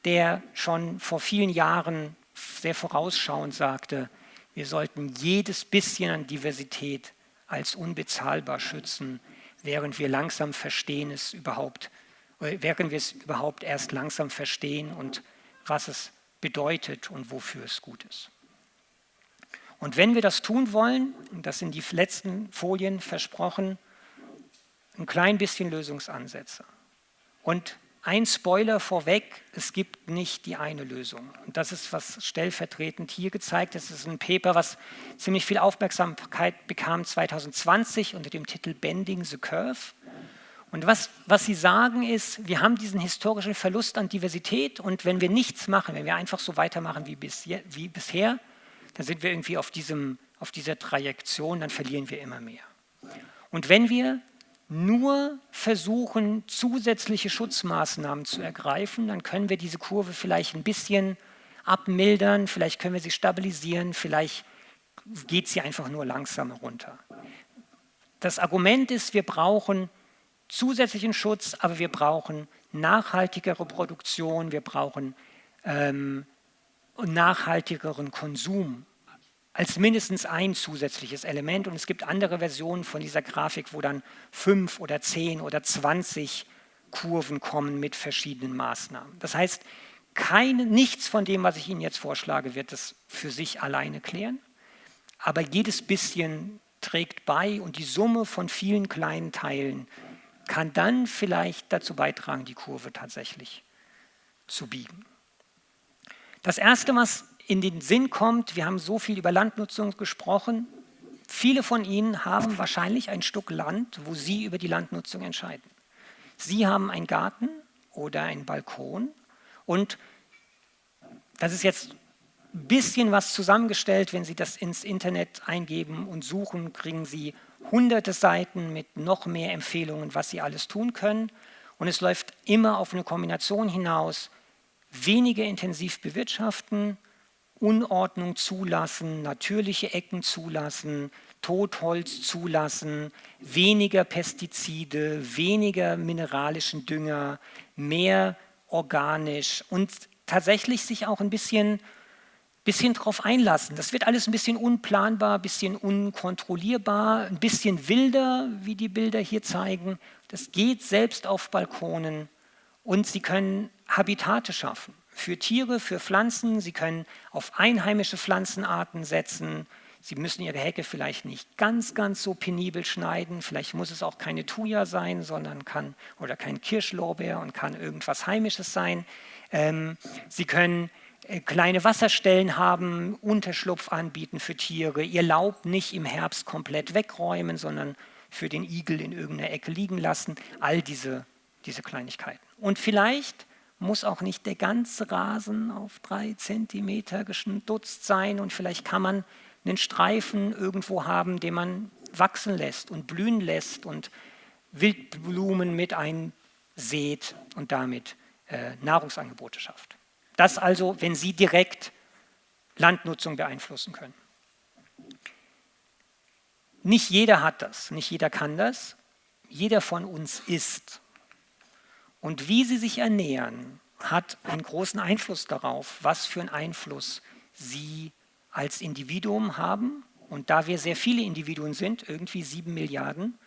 Speaker 2: der schon vor vielen Jahren sehr vorausschauend sagte, wir sollten jedes bisschen an Diversität als unbezahlbar schützen, während wir es überhaupt erst langsam verstehen und was es bedeutet und wofür es gut ist. Und wenn wir das tun wollen, und das sind die letzten Folien versprochen, ein klein bisschen Lösungsansätze. Und ein Spoiler vorweg, es gibt nicht die eine Lösung. Und das ist, was stellvertretend hier gezeigt ist. Das ist ein Paper, was ziemlich viel Aufmerksamkeit bekam 2020 unter dem Titel Bending the Curve. Und was sie sagen ist, wir haben diesen historischen Verlust an Diversität und wenn wir nichts machen, wenn wir einfach so weitermachen wie bisher, dann sind wir irgendwie auf dieser Trajektion, dann verlieren wir immer mehr. Und wenn wir nur versuchen, zusätzliche Schutzmaßnahmen zu ergreifen, dann können wir diese Kurve vielleicht ein bisschen abmildern, vielleicht können wir sie stabilisieren, vielleicht geht sie einfach nur langsamer runter. Das Argument ist, wir brauchen zusätzlichen Schutz, aber wir brauchen nachhaltigere Produktion, wir brauchen nachhaltigeren Konsum als mindestens ein zusätzliches Element. Und es gibt andere Versionen von dieser Grafik, wo dann 5 oder 10 oder 20 Kurven kommen mit verschiedenen Maßnahmen. Das heißt, nichts von dem, was ich Ihnen jetzt vorschlage, wird es für sich alleine klären. Aber jedes bisschen trägt bei und die Summe von vielen kleinen Teilen kann dann vielleicht dazu beitragen, die Kurve tatsächlich zu biegen. Das Erste, was in den Sinn kommt, wir haben so viel über Landnutzung gesprochen, viele von Ihnen haben wahrscheinlich ein Stück Land, wo Sie über die Landnutzung entscheiden. Sie haben einen Garten oder einen Balkon und das ist jetzt ein bisschen was zusammengestellt, wenn Sie das ins Internet eingeben und suchen, kriegen Sie hunderte Seiten mit noch mehr Empfehlungen, was Sie alles tun können und es läuft immer auf eine Kombination hinaus, weniger intensiv bewirtschaften, Unordnung zulassen, natürliche Ecken zulassen, Totholz zulassen, weniger Pestizide, weniger mineralischen Dünger, mehr organisch und tatsächlich sich auch ein bisschen drauf einlassen. Das wird alles ein bisschen unplanbar, ein bisschen unkontrollierbar, ein bisschen wilder, wie die Bilder hier zeigen. Das geht selbst auf Balkonen und Sie können Habitate schaffen. Für Tiere, für Pflanzen, Sie können auf einheimische Pflanzenarten setzen. Sie müssen Ihre Hecke vielleicht nicht ganz so penibel schneiden. Vielleicht muss es auch keine Thuja sein, sondern oder kein Kirschlorbeer und kann irgendwas Heimisches sein. Sie können kleine Wasserstellen haben, Unterschlupf anbieten für Tiere, ihr Laub nicht im Herbst komplett wegräumen, sondern für den Igel in irgendeiner Ecke liegen lassen. All diese Kleinigkeiten. Und vielleicht muss auch nicht der ganze Rasen auf 3 Zentimeter gestutzt sein und vielleicht kann man einen Streifen irgendwo haben, den man wachsen lässt und blühen lässt und Wildblumen mit einsät und damit Nahrungsangebote schafft. Das also, wenn Sie direkt Landnutzung beeinflussen können. Nicht jeder hat das, nicht jeder kann das. Jeder von uns isst. Und wie Sie sich ernähren, hat einen großen Einfluss darauf, was für einen Einfluss Sie als Individuum haben, und da wir sehr viele Individuen sind, irgendwie 7 Milliarden,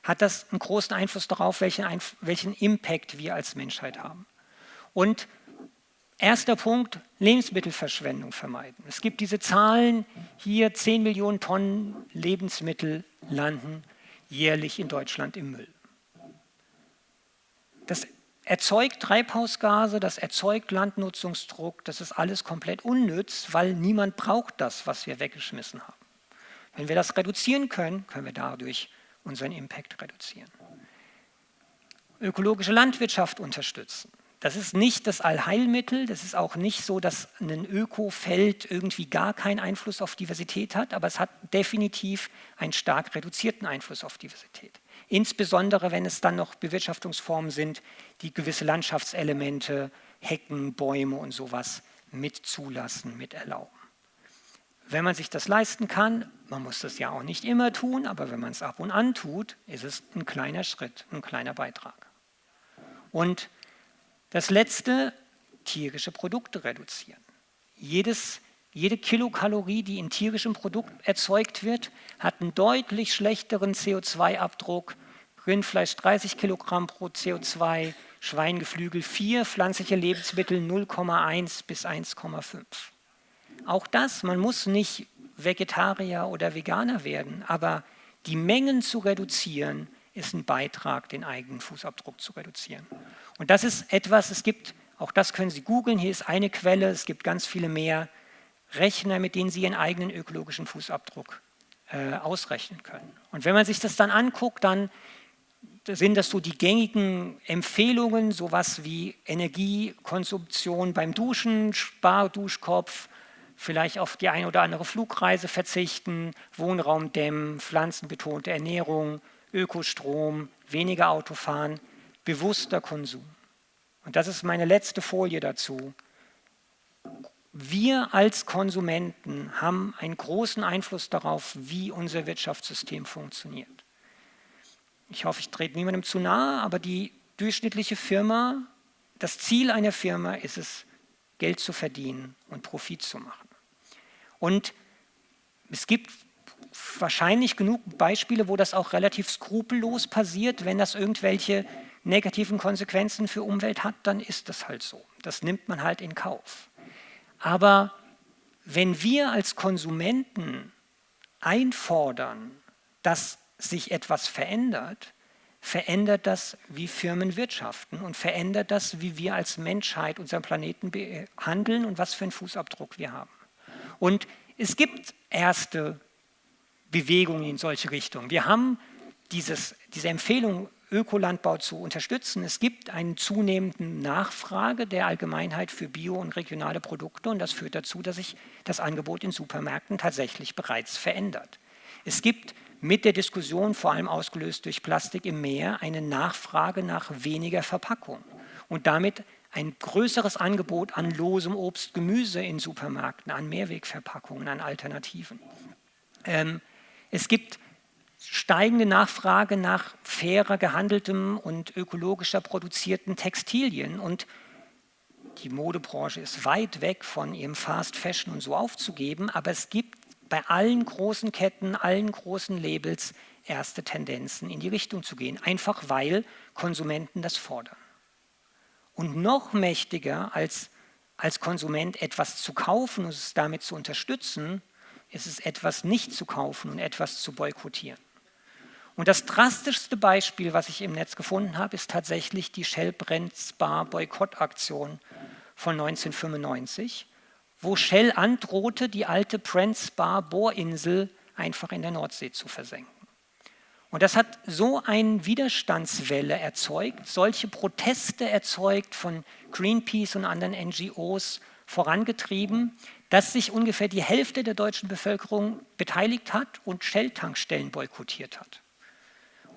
Speaker 2: hat das einen großen Einfluss darauf, welchen Impact wir als Menschheit haben. Und erster Punkt, Lebensmittelverschwendung vermeiden. Es gibt diese Zahlen, hier 10 Millionen Tonnen Lebensmittel landen jährlich in Deutschland im Müll. Das erzeugt Treibhausgase, das erzeugt Landnutzungsdruck, das ist alles komplett unnütz, weil niemand braucht das, was wir weggeschmissen haben. Wenn wir das reduzieren können, können wir dadurch unseren Impact reduzieren. Ökologische Landwirtschaft unterstützen. Das ist nicht das Allheilmittel, das ist auch nicht so, dass ein Ökofeld irgendwie gar keinen Einfluss auf Diversität hat, aber es hat definitiv einen stark reduzierten Einfluss auf Diversität. Insbesondere, wenn es dann noch Bewirtschaftungsformen sind, die gewisse Landschaftselemente, Hecken, Bäume und sowas mit zulassen, mit erlauben. Wenn man sich das leisten kann, man muss das ja auch nicht immer tun, aber wenn man es ab und an tut, ist es ein kleiner Schritt, ein kleiner Beitrag. Und das Letzte, tierische Produkte reduzieren. Jede Kilokalorie, die in tierischem Produkt erzeugt wird, hat einen deutlich schlechteren CO2-Abdruck. Rindfleisch 30 Kilogramm pro CO2, Schweingeflügel 4, pflanzliche Lebensmittel 0,1 bis 1,5. Auch das, man muss nicht Vegetarier oder Veganer werden, aber die Mengen zu reduzieren, ist ein Beitrag, den eigenen Fußabdruck zu reduzieren. Und das ist etwas, es gibt, auch das können Sie googeln, hier ist eine Quelle, es gibt ganz viele mehr Rechner, mit denen Sie Ihren eigenen ökologischen Fußabdruck ausrechnen können. Und wenn man sich das dann anguckt, dann sind das so die gängigen Empfehlungen, sowas wie Energiekonsumption beim Duschen, Sparduschkopf, vielleicht auf die eine oder andere Flugreise verzichten, Wohnraum dämmen, pflanzenbetonte Ernährung, Ökostrom, weniger Autofahren, bewusster Konsum. Und das ist meine letzte Folie dazu. Wir als Konsumenten haben einen großen Einfluss darauf, wie unser Wirtschaftssystem funktioniert. Ich hoffe, ich trete niemandem zu nahe, aber die durchschnittliche Firma, das Ziel einer Firma ist es, Geld zu verdienen und Profit zu machen. Und es gibt wahrscheinlich genug Beispiele, wo das auch relativ skrupellos passiert. Wenn das irgendwelche negativen Konsequenzen für Umwelt hat, dann ist das halt so. Das nimmt man halt in Kauf. Aber wenn wir als Konsumenten einfordern, dass sich etwas verändert, verändert das, wie Firmen wirtschaften und verändert das, wie wir als Menschheit unseren Planeten behandeln und was für einen Fußabdruck wir haben. Und es gibt erste Bewegungen in solche Richtungen. Wir haben diese Empfehlung, Ökolandbau zu unterstützen. Es gibt eine zunehmende Nachfrage der Allgemeinheit für bio- und regionale Produkte und das führt dazu, dass sich das Angebot in Supermärkten tatsächlich bereits verändert. Es gibt mit der Diskussion, vor allem ausgelöst durch Plastik im Meer, eine Nachfrage nach weniger Verpackung und damit ein größeres Angebot an losem Obst, Gemüse in Supermärkten, an Mehrwegverpackungen, an Alternativen. Es gibt steigende Nachfrage nach fairer gehandeltem und ökologischer produzierten Textilien und die Modebranche ist weit weg von ihrem Fast Fashion und so aufzugeben, aber es gibt bei allen großen Ketten, allen großen Labels erste Tendenzen in die Richtung zu gehen, einfach weil Konsumenten das fordern. Und noch mächtiger als Konsument etwas zu kaufen und es damit zu unterstützen, ist es etwas nicht zu kaufen und etwas zu boykottieren. Und das drastischste Beispiel, was ich im Netz gefunden habe, ist tatsächlich die Shell Brent Spar Boykottaktion von 1995, wo Shell androhte, die alte Brent Spar Bohrinsel einfach in der Nordsee zu versenken. Und das hat so eine Widerstandswelle erzeugt, solche Proteste erzeugt, von Greenpeace und anderen NGOs vorangetrieben, dass sich ungefähr die Hälfte der deutschen Bevölkerung beteiligt hat und Shell-Tankstellen boykottiert hat.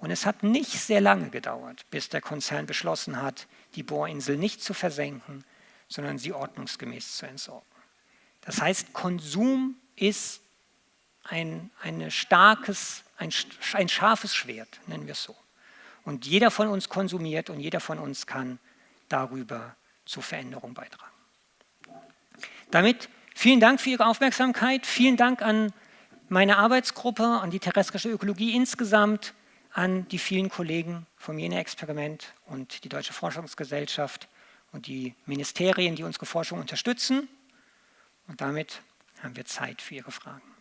Speaker 2: Und es hat nicht sehr lange gedauert, bis der Konzern beschlossen hat, die Bohrinsel nicht zu versenken, sondern sie ordnungsgemäß zu entsorgen. Das heißt, Konsum ist ein scharfes Schwert, nennen wir es so. Und jeder von uns konsumiert und jeder von uns kann darüber zur Veränderung beitragen. Damit Vielen Dank für Ihre Aufmerksamkeit. Vielen Dank an meine Arbeitsgruppe, an die terrestrische Ökologie insgesamt, an die vielen Kollegen vom Jena-Experiment und die Deutsche Forschungsgesellschaft und die Ministerien, die unsere Forschung unterstützen. Und damit haben wir Zeit für Ihre Fragen.